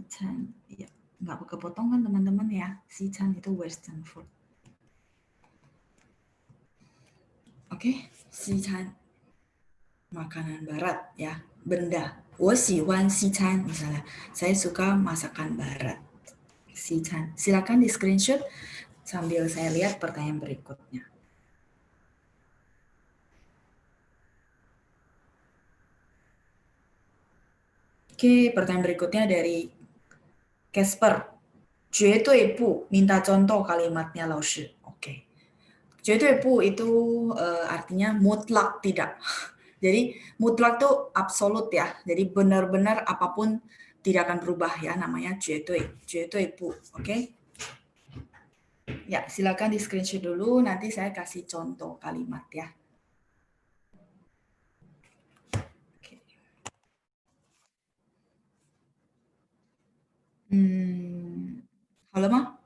chan. Ya, nggak kepotong kan teman-teman ya. Si chan itu western food. Oke, si chan. Makanan barat ya, benda. 我喜欢西餐 misalnya. Saya suka masakan barat. Sican. Silakan di screenshot sambil saya lihat pertanyaan berikutnya. Oke, pertanyaan berikutnya dari Casper. 绝对不 minta contoh kalimatnya 老师. Oke. 绝对不 itu artinya mutlak tidak. Jadi mutlak tuh absolut ya. Jadi benar-benar apapun tidak akan berubah ya, namanya 绝对不. Oke. Ya, silakan di screenshot dulu, nanti saya kasih contoh kalimat ya. Oke. 好了吗？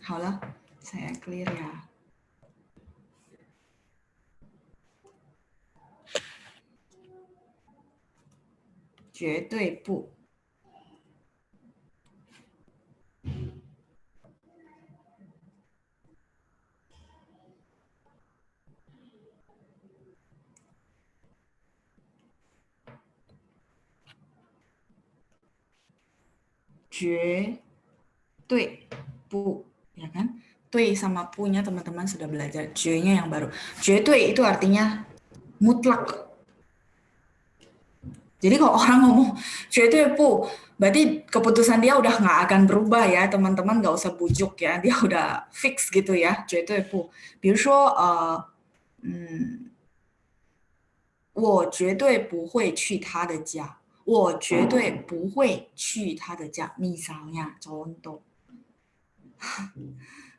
好了，saya clear ya. 绝对不。绝对不, ya kan? 对 sama punya teman-teman sudah belajar. 绝nya yang baru. 绝对 itu artinya mutlak. Jadi kalau orang ngomong 绝对不, berarti keputusan dia udah nggak akan berubah ya, teman-teman nggak usah bujuk ya, dia udah fix gitu ya, 绝对不。比如说我绝对不会去他的家。我绝对不会去他的家。misalnya contoh.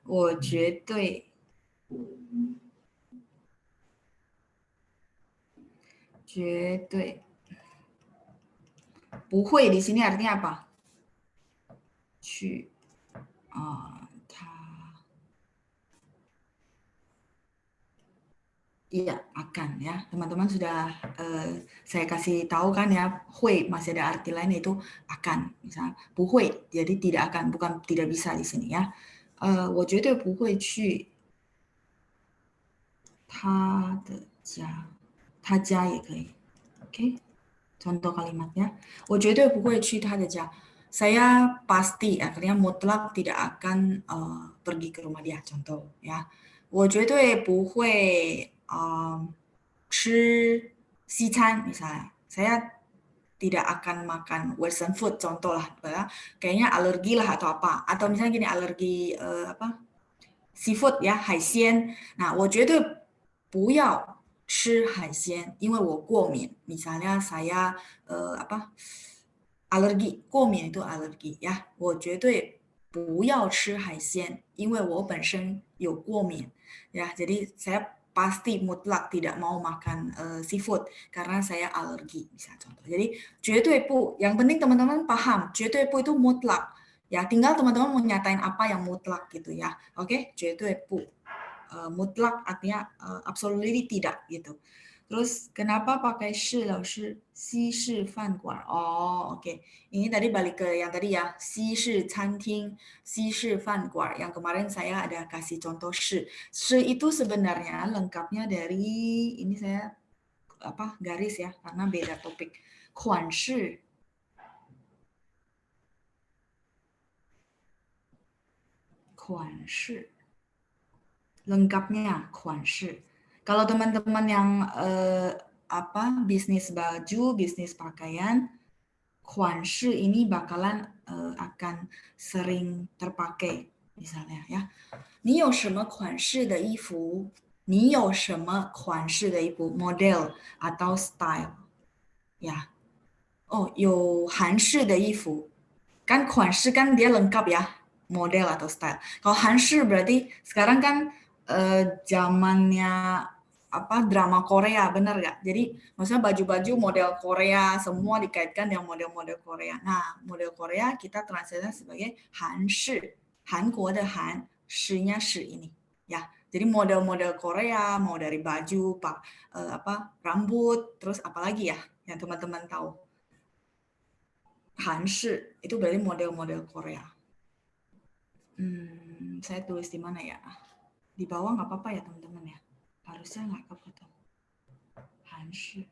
我绝对不会 di sini artinya apa? 去他 iya akan ya, teman-teman sudah saya kasih tahu kan ya, 会 masih ada arti lain yaitu akan, misalnya 不会 jadi tidak akan, bukan tidak bisa di sini ya. 我绝对不会去他的家，他家也可以 oke. Contoh kalimatnya, 我绝对不会去他的家. Saya pasti, artinya mutlak tidak akan pergi ke rumah dia. Contoh ya, 我绝对不会吃西餐 misalnya. Saya tidak akan makan western food. Contoh lah, kayaknya alergi lah atau apa. Atau misalnya gini, alergi seafood ya, 海鲜. Nah, 我绝对不要吃海鲜，因为我过敏. Misalnya saya alergi, 过敏 itu alergi ya. 我绝对不要吃海鲜，因为我本身有过敏ya. Jadi saya pasti mutlak tidak mau makan seafood karena saya alergi, misalnya contoh. Jadi 绝对不, yang penting teman-teman paham, 绝对不 itu mutlak. Ya, tinggal teman-teman mau nyatain apa yang mutlak gitu ya. Oke, 绝对不. Mutlak artinya absolutely tidak gitu. Terus kenapa pakai shi, 老师? 西式饭馆. Oh, oke. Ini tadi balik ke yang tadi ya, 西式餐厅, 西式饭馆. Yang kemarin saya ada kasih contoh shi. Shi itu sebenarnya lengkapnya dari, ini saya garis ya, karena beda topik. 款式. Lengkapnya 款式. Kalau teman-teman yang bisnis baju, bisnis pakaian, 款式 ini bakalan akan sering terpakai misalnya ya. 你有什么款式的衣服? 你有什么款式的衣服? Model atau style. Ya. Oh, 有韩式的衣服. Kan 款式 kan dia lengkap ya, model atau style. Kalau 韩式 berarti sekarang kan zamannya drama Korea, bener gak? Jadi maksudnya baju-baju model Korea semua dikaitkan dengan model-model Korea. Nah, model Korea kita translate sebagai 韩式, 韩国的韩, 是nya 是 ini ya. Jadi model-model Korea mau dari baju, rambut, terus apalagi ya yang teman-teman tahu. 韩式 itu berarti model-model Korea. Saya tulis di mana ya? Di bawah nggak apa-apa ya teman-teman ya. Harusnya nggak kepotong. 韩式.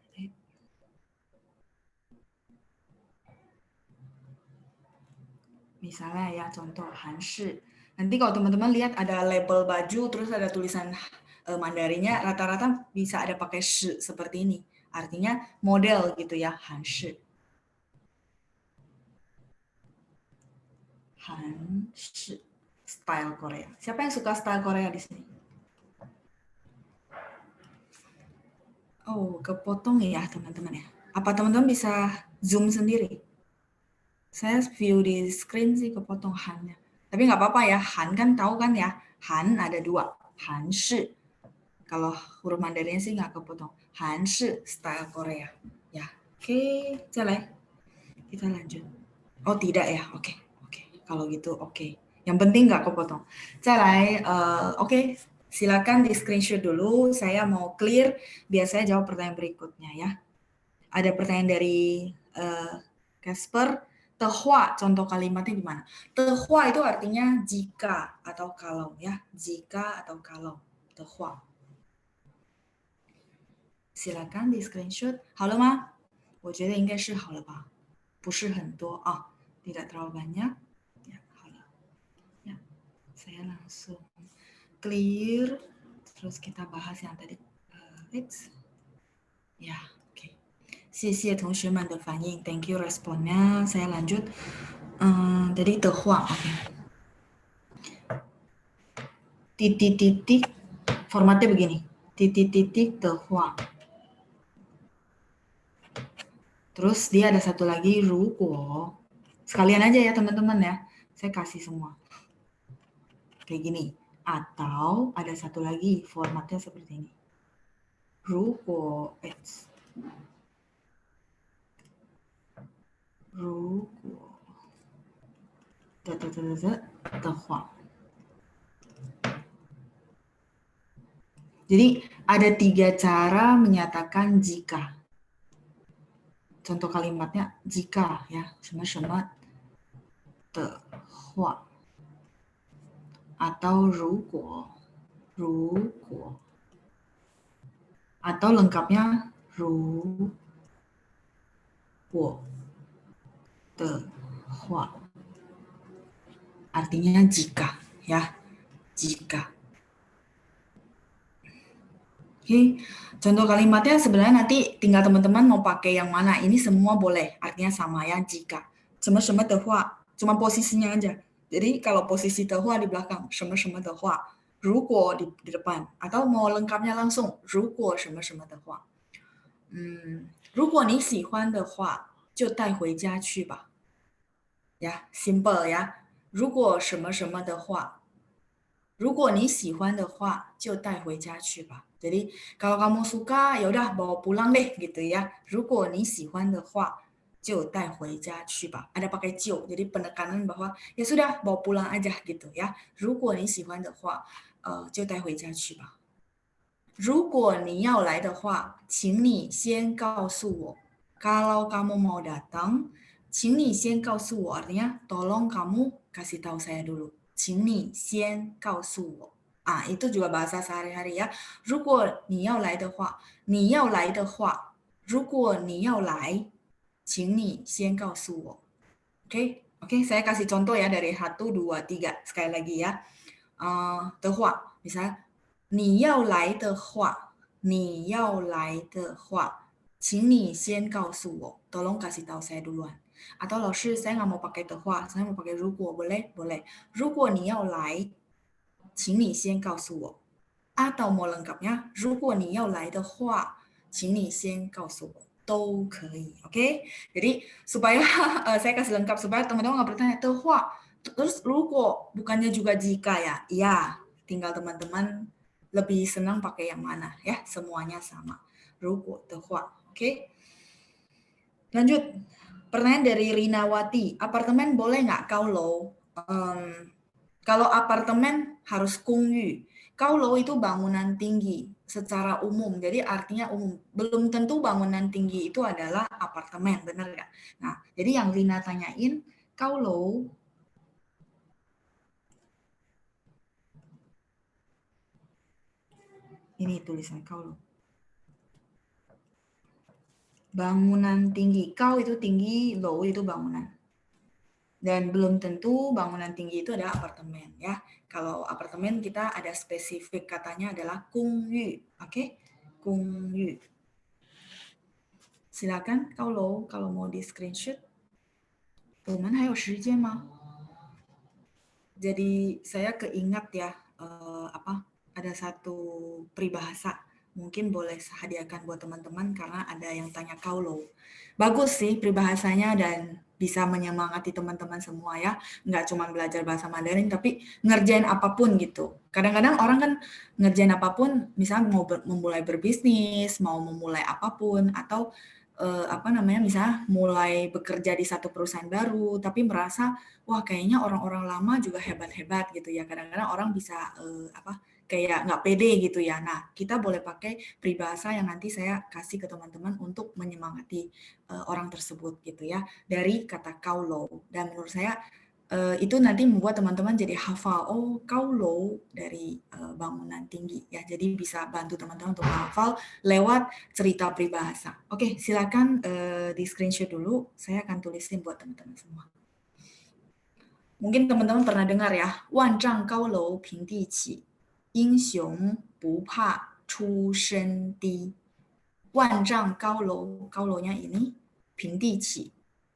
Misalnya ya contoh 韩式. Nanti kalau teman-teman lihat ada label baju terus ada tulisan Mandarinnya, rata-rata bisa ada pakai shi seperti ini. Artinya model gitu ya, 韩式. 韩式. Style Korea. Siapa yang suka style Korea di sini? Oh, kepotong ya teman-teman ya. Apa teman-teman bisa zoom sendiri? Saya view di screen sih kepotong Han-nya. Tapi nggak apa-apa ya, Han kan tahu kan ya. Han ada dua, Han Shi. Kalau huruf Mandarinnya sih nggak kepotong. Han Shi style Korea. Ya, oke, jalan. Kita lanjut. Oh tidak ya, oke. Kalau gitu oke. Yang penting nggak kepotong. Jalan, oke. Silakan di screenshot dulu. Saya mau clear. Biar saya jawab pertanyaan berikutnya ya. Ada pertanyaan dari Casper. Tehua, contoh kalimatnya gimana? Tehua itu artinya jika atau kalau ya. Jika atau kalau. Tehua. Silakan di screenshot. 好了吗？我觉得应该是好了吧。不是很多啊。Tidak terlalu banyak. Ya, 好了。Ya, saya langsung clear. Terus kita bahas yang tadi. Ya, oke. 谢谢同学们的反应 ，Thank you responnya. Saya lanjut. Tadi tehua, oke. Titik-titik, formatnya begini. Titik-titik tehua. Terus dia ada satu lagi, 如果. Sekalian aja ya teman-teman ya. Saya kasih semua. Kayak gini. Atau ada satu lagi, formatnya seperti ini. 如果 如果的话. Jadi ada 3 cara menyatakan jika. Contoh kalimatnya jika ya, 什么什么的话 atau 如果 atau lengkapnya 如果的话 artinya jika ya, jika. Oke, contoh kalimatnya sebenarnya nanti tinggal teman-teman mau pakai yang mana. Ini semua boleh, artinya sama ya, jika. Cuma tehua, cuma posisinya aja. Jadi kalau posisi tehua di belakang, cuma tehua. 如果 di depan. Atau mau lengkapnya langsung, 如果什么什么的话。如果你喜欢的话，就带回家去吧。Ya, simple ya. 如果什么什么的话，如果你喜欢的话，就带回家去吧。Jadi kalau kamu suka, ya udah bawa pulang deh gitu ya. 如果你喜欢的话，就带回家去吧。Ada pakai 就, jadi penekanan bahwa ya sudah bawa pulang aja gitu ya. 如果你喜欢的话，就带回家去吧。如果你要来的话，请你先告诉我。Kalau kamu mau datang, 请你先告诉我 artinya tolong kamu kasih tahu saya dulu. 请你先告诉我。itu juga bahasa sehari-hari ya. 如果你要来的话，你要来的话，如果你要来，请你先告诉我。Oke, saya kasih contoh ya dari 1, 2, 3. Sekali lagi ya. 的话, misalnya 你要来的话，你要来的话，请你先告诉我。Tolong kasih tahu saya duluan. Atau 老师 saya nggak mau pakai 的话 saya mau pakai 如果 boleh boleh. 如果你要来，请你先告诉我。Atau mau lengkapnya 如果你要来的话，请你先告诉我。都可以, oke? Jadi supaya saya kasih lengkap supaya teman-teman nggak bertanya 的话 terus 如果 bukannya juga jika ya? Iya, tinggal teman-teman lebih senang pakai yang mana ya? Semuanya sama. 如果的话, oke? Lanjut. Pertanyaan dari Rinawati. Apartemen boleh nggak kalau kalau apartemen harus kungyu. Kalau itu bangunan tinggi secara umum. Jadi artinya umum. Belum tentu bangunan tinggi itu adalah apartemen, benar nggak? Nah, jadi yang Rina tanyain, kalau ini tulisan kalau bangunan tinggi. Kau itu tinggi, low itu bangunan. Dan belum tentu bangunan tinggi itu adalah apartemen ya. Kalau apartemen kita ada spesifik katanya adalah kungyu, oke? Kungyu. Silakan kalau mau di screenshot. 我们还有时间吗? Jadi saya keingat ya ada satu peribahasa mungkin boleh saya hadiahkan buat teman-teman karena ada yang tanya kaulo. Bagus sih peribahasanya dan bisa menyemangati teman-teman semua ya. Nggak cuma belajar bahasa Mandarin tapi ngerjain apapun gitu. Kadang-kadang orang kan ngerjain apapun, misalnya mau memulai berbisnis, mau memulai apapun atau misalnya mulai bekerja di satu perusahaan baru tapi merasa wah kayaknya orang-orang lama juga hebat-hebat gitu ya. Kadang-kadang orang bisa kayak nggak pede gitu ya. Nah, kita boleh pakai peribahasa yang nanti saya kasih ke teman-teman untuk menyemangati orang tersebut gitu ya. Dari kata kaulo. Dan menurut saya itu nanti membuat teman-teman jadi hafal. Oh, kaulo dari bangunan tinggi ya. Jadi bisa bantu teman-teman untuk hafal lewat cerita peribahasa. Oke, silakan di screenshot dulu. Saya akan tulisin buat teman-teman semua. Mungkin teman-teman pernah dengar ya. Wan zhang gao lou ping di qi. 英雄不怕出身低，万丈高楼，高楼nya ini 平地起，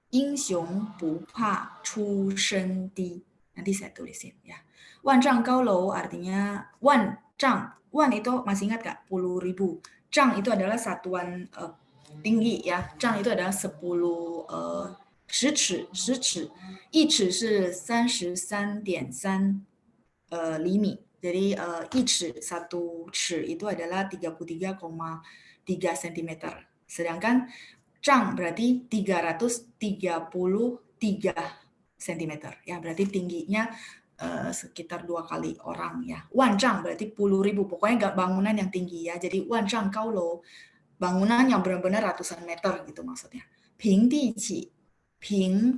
英雄不怕出身低。Nanti saya tulisin ya. 万丈高楼 artinya 万丈，万 itu masih ingat gak? 10.000. 丈 itu adalah satuan tinggi ya. 丈 itu adalah 10 10尺，10尺，一尺是33.3厘米。Jadi 1 尺 1 尺 itu adalah 33,3 cm. Sedangkan zhang berarti 333 cm. Ya, berarti tingginya sekitar 2 kali orang ya. Wan zhang berarti 10.000. Pokoknya bangunan yang tinggi ya. Jadi wan zhang gao lou, bangunan yang benar-benar ratusan meter gitu maksudnya. Ping di qi, ping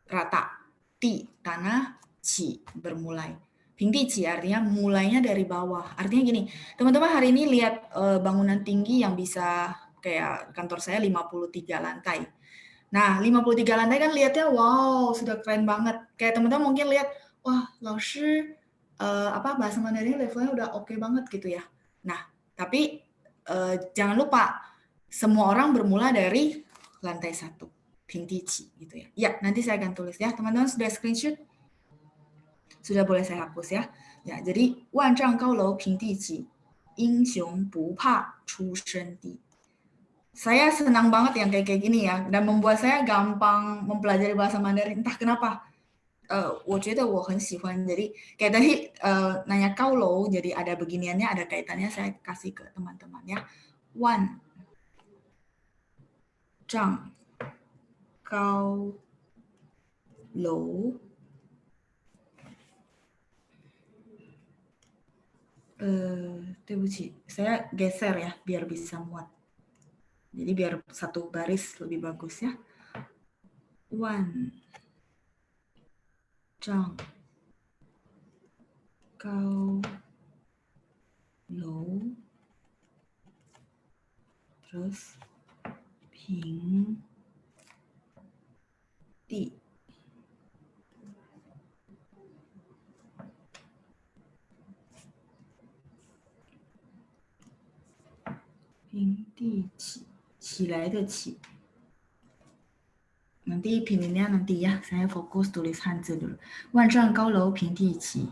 rata, di tanah, qi bermulai. Pingdi qi artinya mulainya dari bawah. Artinya gini, teman-teman hari ini lihat bangunan tinggi yang bisa kayak kantor saya 53 lantai. Nah, 53 lantai kan lihatnya wow, sudah keren banget. Kayak teman-teman mungkin lihat, wah, laoshi bahasa Mandarin levelnya udah oke banget gitu ya. Nah, tapi jangan lupa semua orang bermula dari lantai 1. Pingdi qi gitu ya. Ya, nanti saya akan tulis ya. Teman-teman sudah screenshot? Sudah boleh saya hapus ya. Ya, jadi 万丈高楼平地起，英雄不怕出身低。Saya senang banget yang kayak gini ya, dan membuat saya gampang mempelajari bahasa Mandarin. Entah kenapa. 我觉得我很喜欢. Jadi kayak tadi nanya kaulo, jadi ada beginiannya, ada kaitannya, saya kasih ke teman-teman ya. Wan zhang gao lou. 对不起, saya geser ya biar bisa muat. Jadi biar satu baris lebih bagus ya. Wan zhang gao lou. Terus ping di. Ping di qi, 起来的起. Nanti pinginnya nanti ya, saya fokus tulis Hanzi dulu. Wan zhang gao lou ping di qi.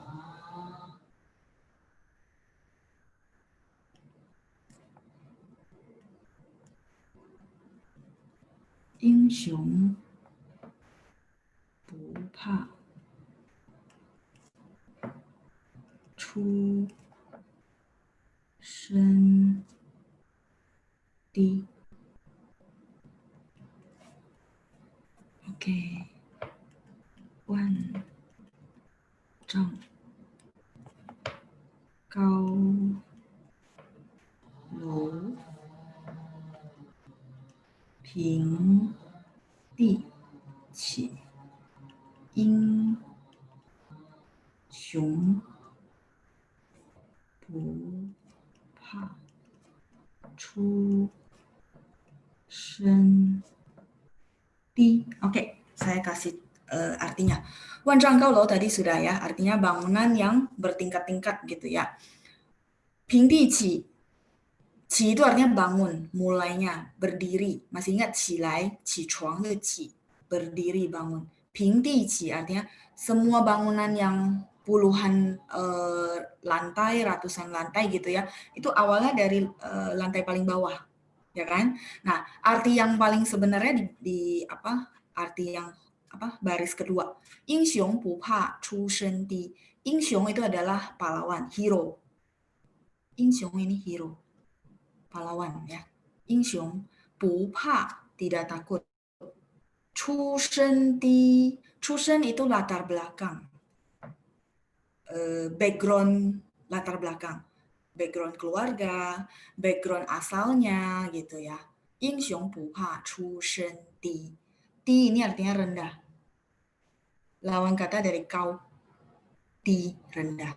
英雄不怕出身低。OK， 万丈高楼平地起，英雄不怕出身低. Oke, saya kasih artinya. Wan zhang gao lou tadi sudah ya, artinya bangunan yang bertingkat-tingkat gitu ya. Ping di qi, qi itu artinya bangun, mulainya, berdiri. Masih ingat qilai, qi chuang de qi, berdiri, bangun. Ping di qi artinya semua bangunan yang puluhan lantai, ratusan lantai gitu ya, itu awalnya dari lantai paling bawah, ya kan? Nah, arti yang paling sebenarnya di apa? Arti yang apa? Baris kedua.英雄不怕出身低. 英雄itu adalah pahlawan, hero. 英雄 ini hero, pahlawan ya. 英雄不怕 tidak takut. 出身低, 出身 itu latar belakang. Background latar belakang, background keluarga, background asalnya gitu ya. 英雄不怕出身低. Di ini artinya rendah. Lawan kata dari kau, di rendah.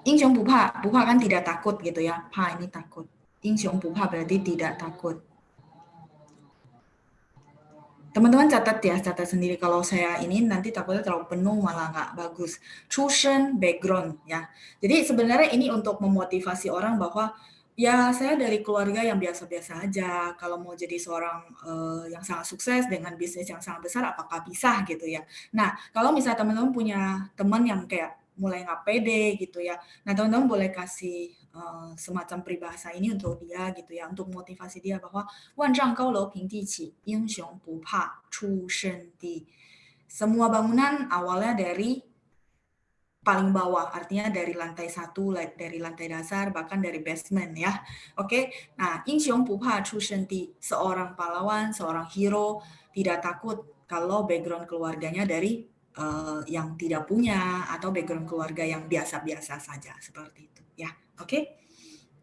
英雄不怕, 不怕 kan tidak takut gitu ya. Pa ini takut. 英雄不怕 berarti tidak takut. Teman-teman catat ya, catat sendiri. Kalau saya ini nanti takutnya terlalu penuh malah nggak bagus. Chushen, background ya. Jadi sebenarnya ini untuk memotivasi orang bahwa ya saya dari keluarga yang biasa-biasa aja. Kalau mau jadi seorang yang sangat sukses dengan bisnis yang sangat besar, apakah bisa gitu ya. Nah, kalau misalnya teman-teman punya teman yang kayak mulai nggak pede gitu ya. Nah, teman-teman boleh kasih semacam peribahasa ini untuk dia gitu ya, untuk motivasi dia bahwa 万丈高楼平地起，英雄不怕出身低. Semua bangunan awalnya dari paling bawah, artinya dari lantai 1, dari lantai dasar, bahkan dari basement ya. Oke, nah, 英雄不怕出身低, seorang pahlawan, seorang hero tidak takut kalau background keluarganya dari yang tidak punya atau background keluarga yang biasa-biasa saja seperti itu ya. Oke?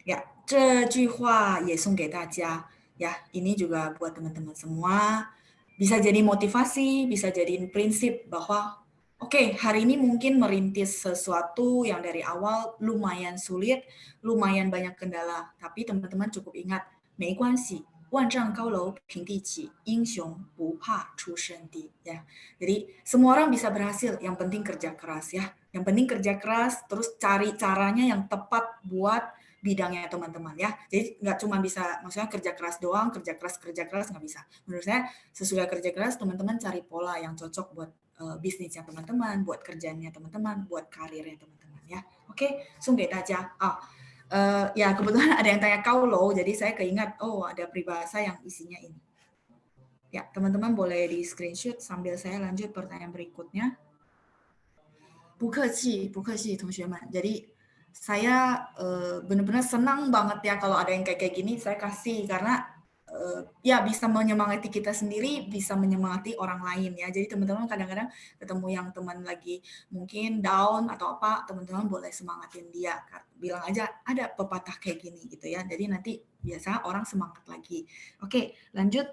Ya, 这句话也送给大家. Ya, ini juga buat teman-teman semua. Bisa jadi motivasi, bisa jadi prinsip bahwa oke, hari ini mungkin merintis sesuatu yang dari awal lumayan sulit, lumayan banyak kendala, tapi teman-teman cukup ingat, 没关系, 万丈高楼平地起, 英雄不怕出身低. Ya. Jadi semua orang bisa berhasil, yang penting kerja keras ya. Yang penting kerja keras, terus cari caranya yang tepat buat bidangnya teman-teman ya. Jadi nggak cuma bisa, maksudnya kerja keras doang, kerja keras nggak bisa. Menurut saya sesudah kerja keras teman-teman cari pola yang cocok buat bisnisnya teman-teman, buat kerjanya teman-teman, buat karirnya teman-teman ya. Oke, 送给大家啊。ya kebetulan ada yang tanya kaulo, jadi saya keingat, oh ada peribahasa yang isinya ini. Ya, teman-teman boleh di screenshot sambil saya lanjut pertanyaan berikutnya. 不客气，不客气，同学们。Jadi saya benar-benar senang banget ya kalau ada yang kayak gini saya kasih karena ya bisa menyemangati kita sendiri, bisa menyemangati orang lain ya. Jadi teman-teman kadang-kadang ketemu yang teman lagi mungkin down atau apa, teman-teman boleh semangatin dia. Bilang aja ada pepatah kayak gini gitu ya. Jadi nanti biasa orang semangat lagi. Oke, lanjut.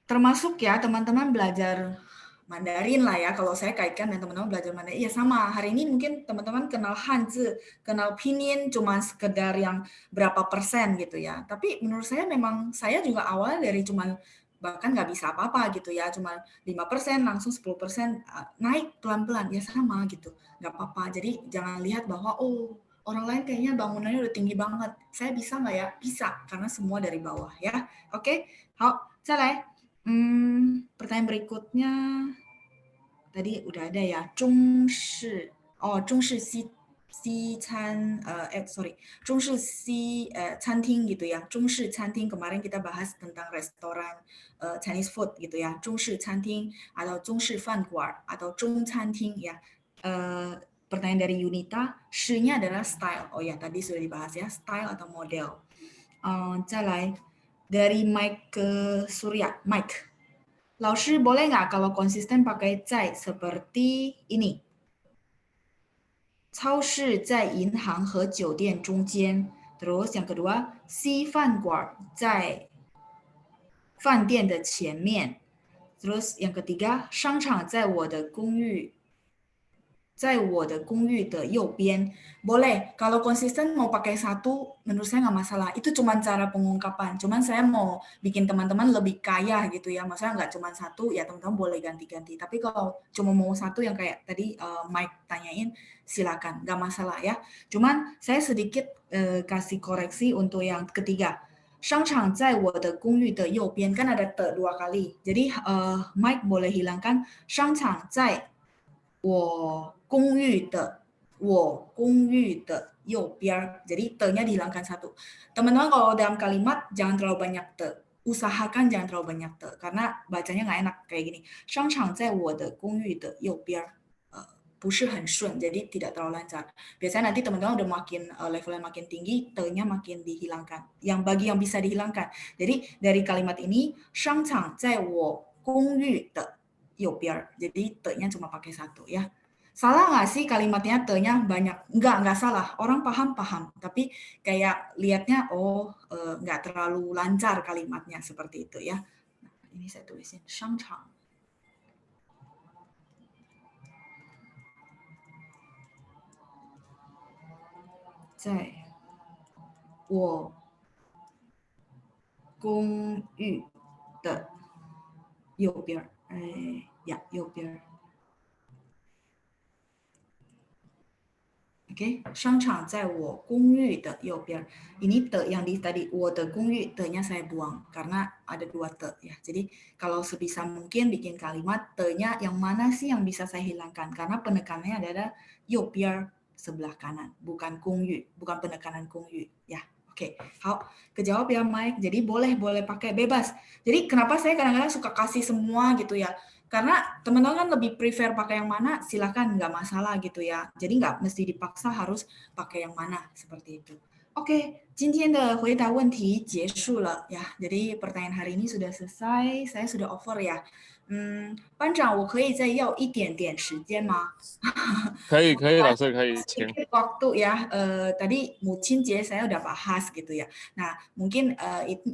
Termasuk ya teman-teman belajar Mandarin lah ya, kalau saya kaitkan dan teman-teman belajar Mandarin, ya sama. Hari ini mungkin teman-teman kenal Hanzi, kenal Pinyin cuma sekedar yang berapa persen gitu ya. Tapi menurut saya memang saya juga awal dari cuma bahkan nggak bisa apa-apa gitu ya, cuma 5% langsung 10% naik pelan-pelan, ya sama gitu, nggak apa-apa. Jadi jangan lihat bahwa oh orang lain kayaknya bangunannya udah tinggi banget, saya bisa nggak ya? Bisa, karena semua dari bawah ya. Oke, hao, pertanyaan berikutnya tadi udah ada ya, Zhongshi Canting gitu ya. Zhongshi Canting kemarin kita bahas tentang restoran Chinese food gitu ya. Zhongshi Canting atau Zhongshi Fanguan atau Zhong Canting ya. Pertanyaan dari Yunita, shi-nya adalah style. Oh ya, tadi sudah dibahas ya, style atau model. 再来 dari Mike ke Surya, Mike. 老师 boleh nggak kalau konsisten pakai 在 seperti ini? 超市在银行和酒店中间。Terus yang kedua, 西饭馆在饭店的前面。Terus yang ketiga, 商场在我的公寓的右边. Boleh, kalau konsisten mau pakai satu, menurut saya nggak masalah. Itu cuma cara pengungkapan. Cuman saya mau bikin teman-teman lebih kaya gitu ya. Maksudnya nggak cuma satu, ya teman-teman boleh ganti-ganti. Tapi kalau cuma mau satu yang kayak tadi Mike tanyain, silakan, nggak masalah ya. Cuman saya sedikit kasih koreksi untuk yang ketiga. 商场在我的公寓的右边, kan ada 的 dua kali. Jadi Mike boleh hilangkan 商场在我公寓的右边. Jadi te-nya dihilangkan satu. Teman-teman kalau dalam kalimat jangan terlalu banyak te. Usahakan jangan terlalu banyak te karena bacanya nggak enak kayak gini. 商场在我的公寓的右边. 不是很顺, jadi tidak terlalu lancar. Biasanya nanti teman-teman udah makin levelnya makin tinggi, te-nya makin dihilangkan. Yang bagi yang bisa dihilangkan. Jadi dari kalimat ini, 商场在我公寓的右边. Jadi te-nya cuma pakai satu ya. Salah nggak sih kalimatnya te-nya banyak? Nggak salah. Orang paham. Tapi kayak lihatnya, nggak terlalu lancar kalimatnya seperti itu ya. Nah, ini saya tulisin, 商场. 在我公寓的右边，右边。Oke, 商场在我公寓的右边. Ini te yang di tadi 我的公寓 te-nya saya buang karena ada dua te ya. Jadi kalau sebisa mungkin bikin kalimat te-nya yang mana sih yang bisa saya hilangkan karena penekanannya adalah 右边 sebelah kanan, bukan 公寓, bukan penekanan 公寓 ya. Oke, kejawab ya Mike. Jadi boleh pakai bebas. Jadi kenapa saya kadang-kadang suka kasih semua gitu ya? Karena teman-teman kan lebih prefer pakai yang mana, silakan, nggak masalah gitu ya. Jadi nggak mesti dipaksa harus pakai yang mana, seperti itu. Oke, 今天的回答问题结束了ya. Jadi pertanyaan hari ini sudah selesai, saya sudah over ya. 班长，我可以再要一点点时间吗？可以，老师可以，请。 Sedikit waktu ya. Tadi Mucin saya udah bahas gitu ya. Nah, mungkin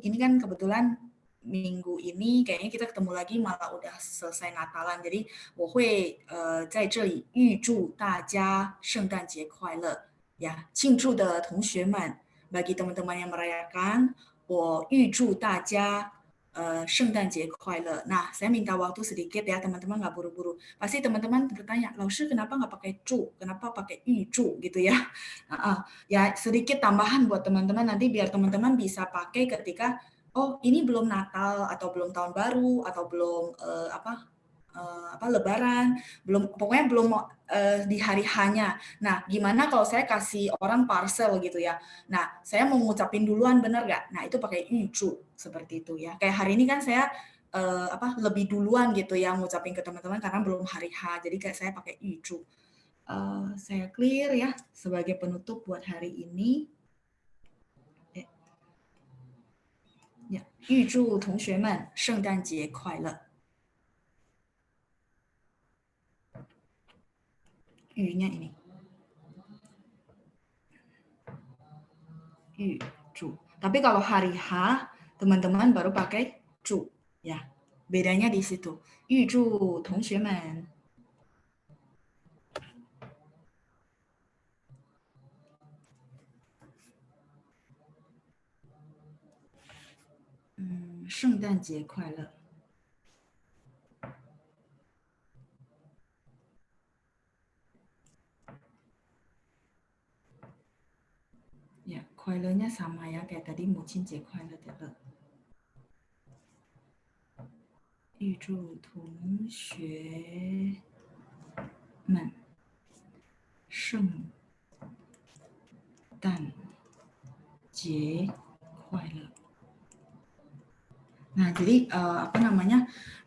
ini kan kebetulan minggu ini kayaknya kita ketemu lagi malah udah selesai Natalan. Jadi 我会在这里预祝大家圣诞节快乐呀，庆祝的同学们 bagi teman-teman yang merayakan 我预祝大家圣诞节快乐. Nah, saya minta waktu sedikit ya, teman-teman nggak buru-buru. Pasti teman-teman bertanya, Laoshi kenapa nggak pakai cu, kenapa pakai cu gitu ya? Ya sedikit tambahan buat teman-teman nanti biar teman-teman bisa pakai ketika ini belum Natal atau belum Tahun Baru atau belum Lebaran, pokoknya belum di hari hanya. Nah, gimana kalau saya kasih orang parcel gitu ya? Nah, saya mau ngucapin duluan, bener nggak? Nah, itu pakai yuju seperti itu ya. Kayak hari ini kan saya lebih duluan gitu ya ngucapin ke teman-teman karena belum hari H. Jadi kayak saya pakai 预祝. Saya clear ya sebagai penutup buat hari ini. Ya, 预祝同学们圣诞节快乐。语nya ini. 预祝. Tapi kalau hari H, teman-teman baru pakai 祝 ya. Bedanya di situ. 预祝同学们圣诞节快乐。Ya, 快乐nya sama ya kayak tadi 母亲节快乐的乐。预祝同学们圣诞节快乐。Nah, jadi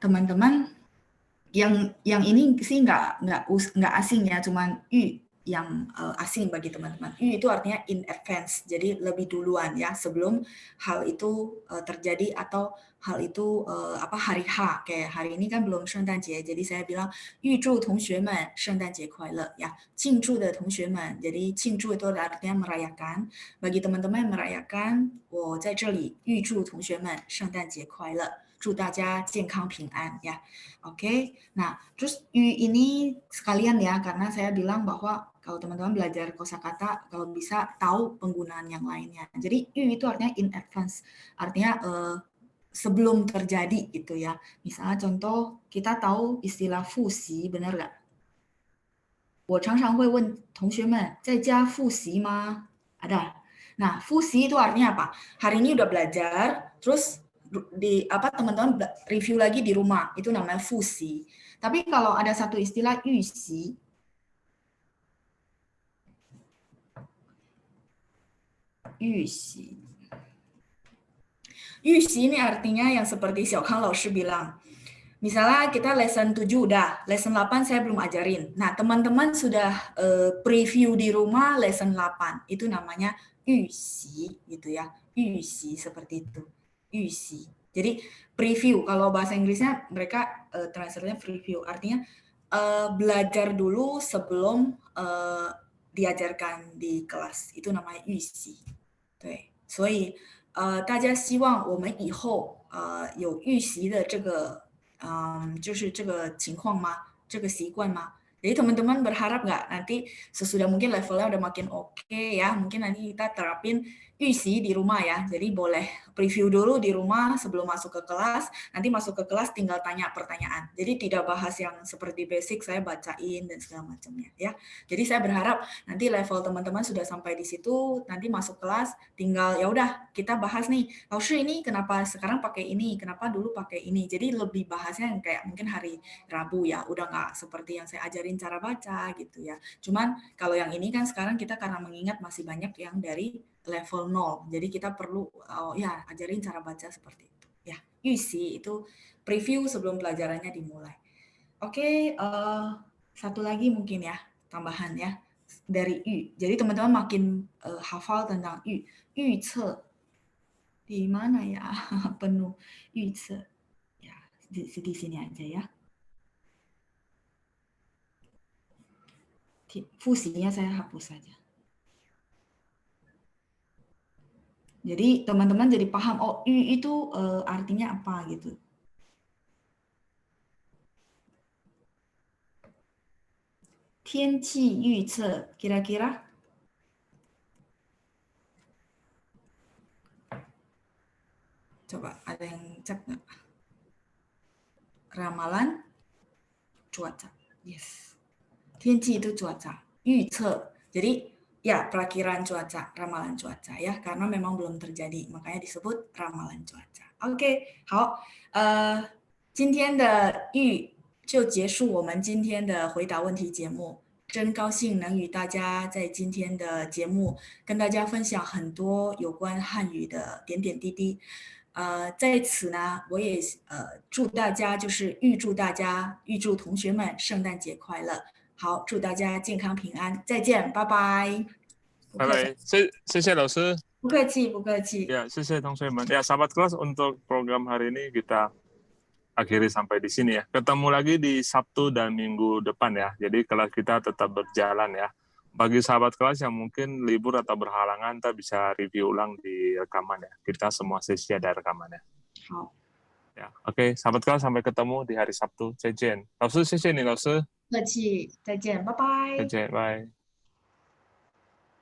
teman-teman yang ini sih nggak asing ya, cuman yang asing bagi teman-teman. Itu artinya in advance, jadi lebih duluan ya sebelum hal itu terjadi atau hal itu hari H, kayak hari ini kan belum 圣诞节, jadi saya bilang 预祝同学们圣诞节快乐 ya. 庆祝的同学们, jadi 庆祝itu artinya merayakan. Bagi teman-teman yang merayakan, 我在这里预祝同学们圣诞节快乐，祝大家健康平安 ya. Oke, nah terus ini sekalian ya, karena saya bilang bahwa kalau teman-teman belajar kosakata, kalau bisa tahu penggunaan yang lainnya. Jadi itu artinya in advance, artinya sebelum terjadi gitu ya. Misalnya contoh, kita tahu istilah fusi, benar nggak? 我常常会问同学们在家复习吗? Ada. Nah, fusi itu artinya apa? Hari ini udah belajar, terus teman-teman review lagi di rumah, itu namanya fusi. Tapi kalau ada satu istilah yusi, yusi ini artinya yang seperti Xiaokang Laoshi bilang. Misalnya kita lesson 7 udah, lesson 8 saya belum ajarin. Nah, teman-teman sudah preview di rumah lesson 8. Itu namanya yusi gitu ya. Yusi seperti itu. Yusi. Jadi preview, kalau bahasa Inggrisnya mereka translate-nya preview, artinya belajar dulu sebelum diajarkan di kelas. Itu namanya yusi. 对，所以大家希望我们以后有预习的这个就是这个情况吗？这个习惯吗？ Jadi teman-teman berharap nggak nanti sesudah mungkin levelnya udah makin oke ya, mungkin nanti kita terapin UC di rumah ya. Jadi boleh preview dulu di rumah sebelum masuk ke kelas, nanti masuk ke kelas tinggal tanya pertanyaan. Jadi tidak bahas yang seperti basic saya bacain dan segala macamnya ya. Jadi saya berharap nanti level teman-teman sudah sampai di situ, nanti masuk kelas tinggal ya udah kita bahas nih, Laoshi ini kenapa sekarang pakai ini, kenapa dulu pakai ini. Jadi lebih bahasnya yang kayak mungkin hari Rabu ya, udah nggak seperti yang saya ajarin cara baca gitu ya. Cuman kalau yang ini kan sekarang kita karena mengingat masih banyak yang dari level 0. Jadi kita perlu ajarin cara baca seperti itu ya. Yusi itu preview sebelum pelajarannya dimulai. Oke, satu lagi mungkin ya, tambahan ya dari Yu. Jadi teman-teman makin hafal tentang Yu. Yuce. Di mana ya? Penuh Yuce. Ya, di sini aja ya. Fusinya saya hapus saja. Jadi teman-teman jadi paham, oh Yu itu artinya apa gitu. Tianqi yuce, kira-kira? Coba ada yang cek nggak? Ramalan cuaca. Yes. Tianqi itu cuaca. Yuce. Jadi ya perakiran cuaca, ramalan cuaca ya, karena memang belum terjadi, makanya disebut ramalan cuaca. Oke, 好，今天的预就结束我们今天的回答问题节目。真高兴能与大家在今天的节目跟大家分享很多有关汉语的点点滴滴。在此呢，我也祝大家，就是预祝同学们圣诞节快乐。好，祝大家健康平安，再见，拜拜。不客气，拜拜，谢谢老师。不客气，不客气。Ya,谢谢同学们. Ya, sahabat kelas, untuk program hari ini kita akhiri sampai di sini ya. Ketemu lagi di Sabtu dan Minggu depan ya. Jadi kelas kita tetap berjalan ya. Bagi sahabat kelas yang mungkin libur atau berhalangan, kita bisa review ulang di rekaman ya. Kita semua sesi ada rekamannya. 好， Ya, oke, sahabat kelas, sampai ketemu di hari Sabtu. 再见。老师，谢谢你，老师。客气，再见，拜拜。再见，拜。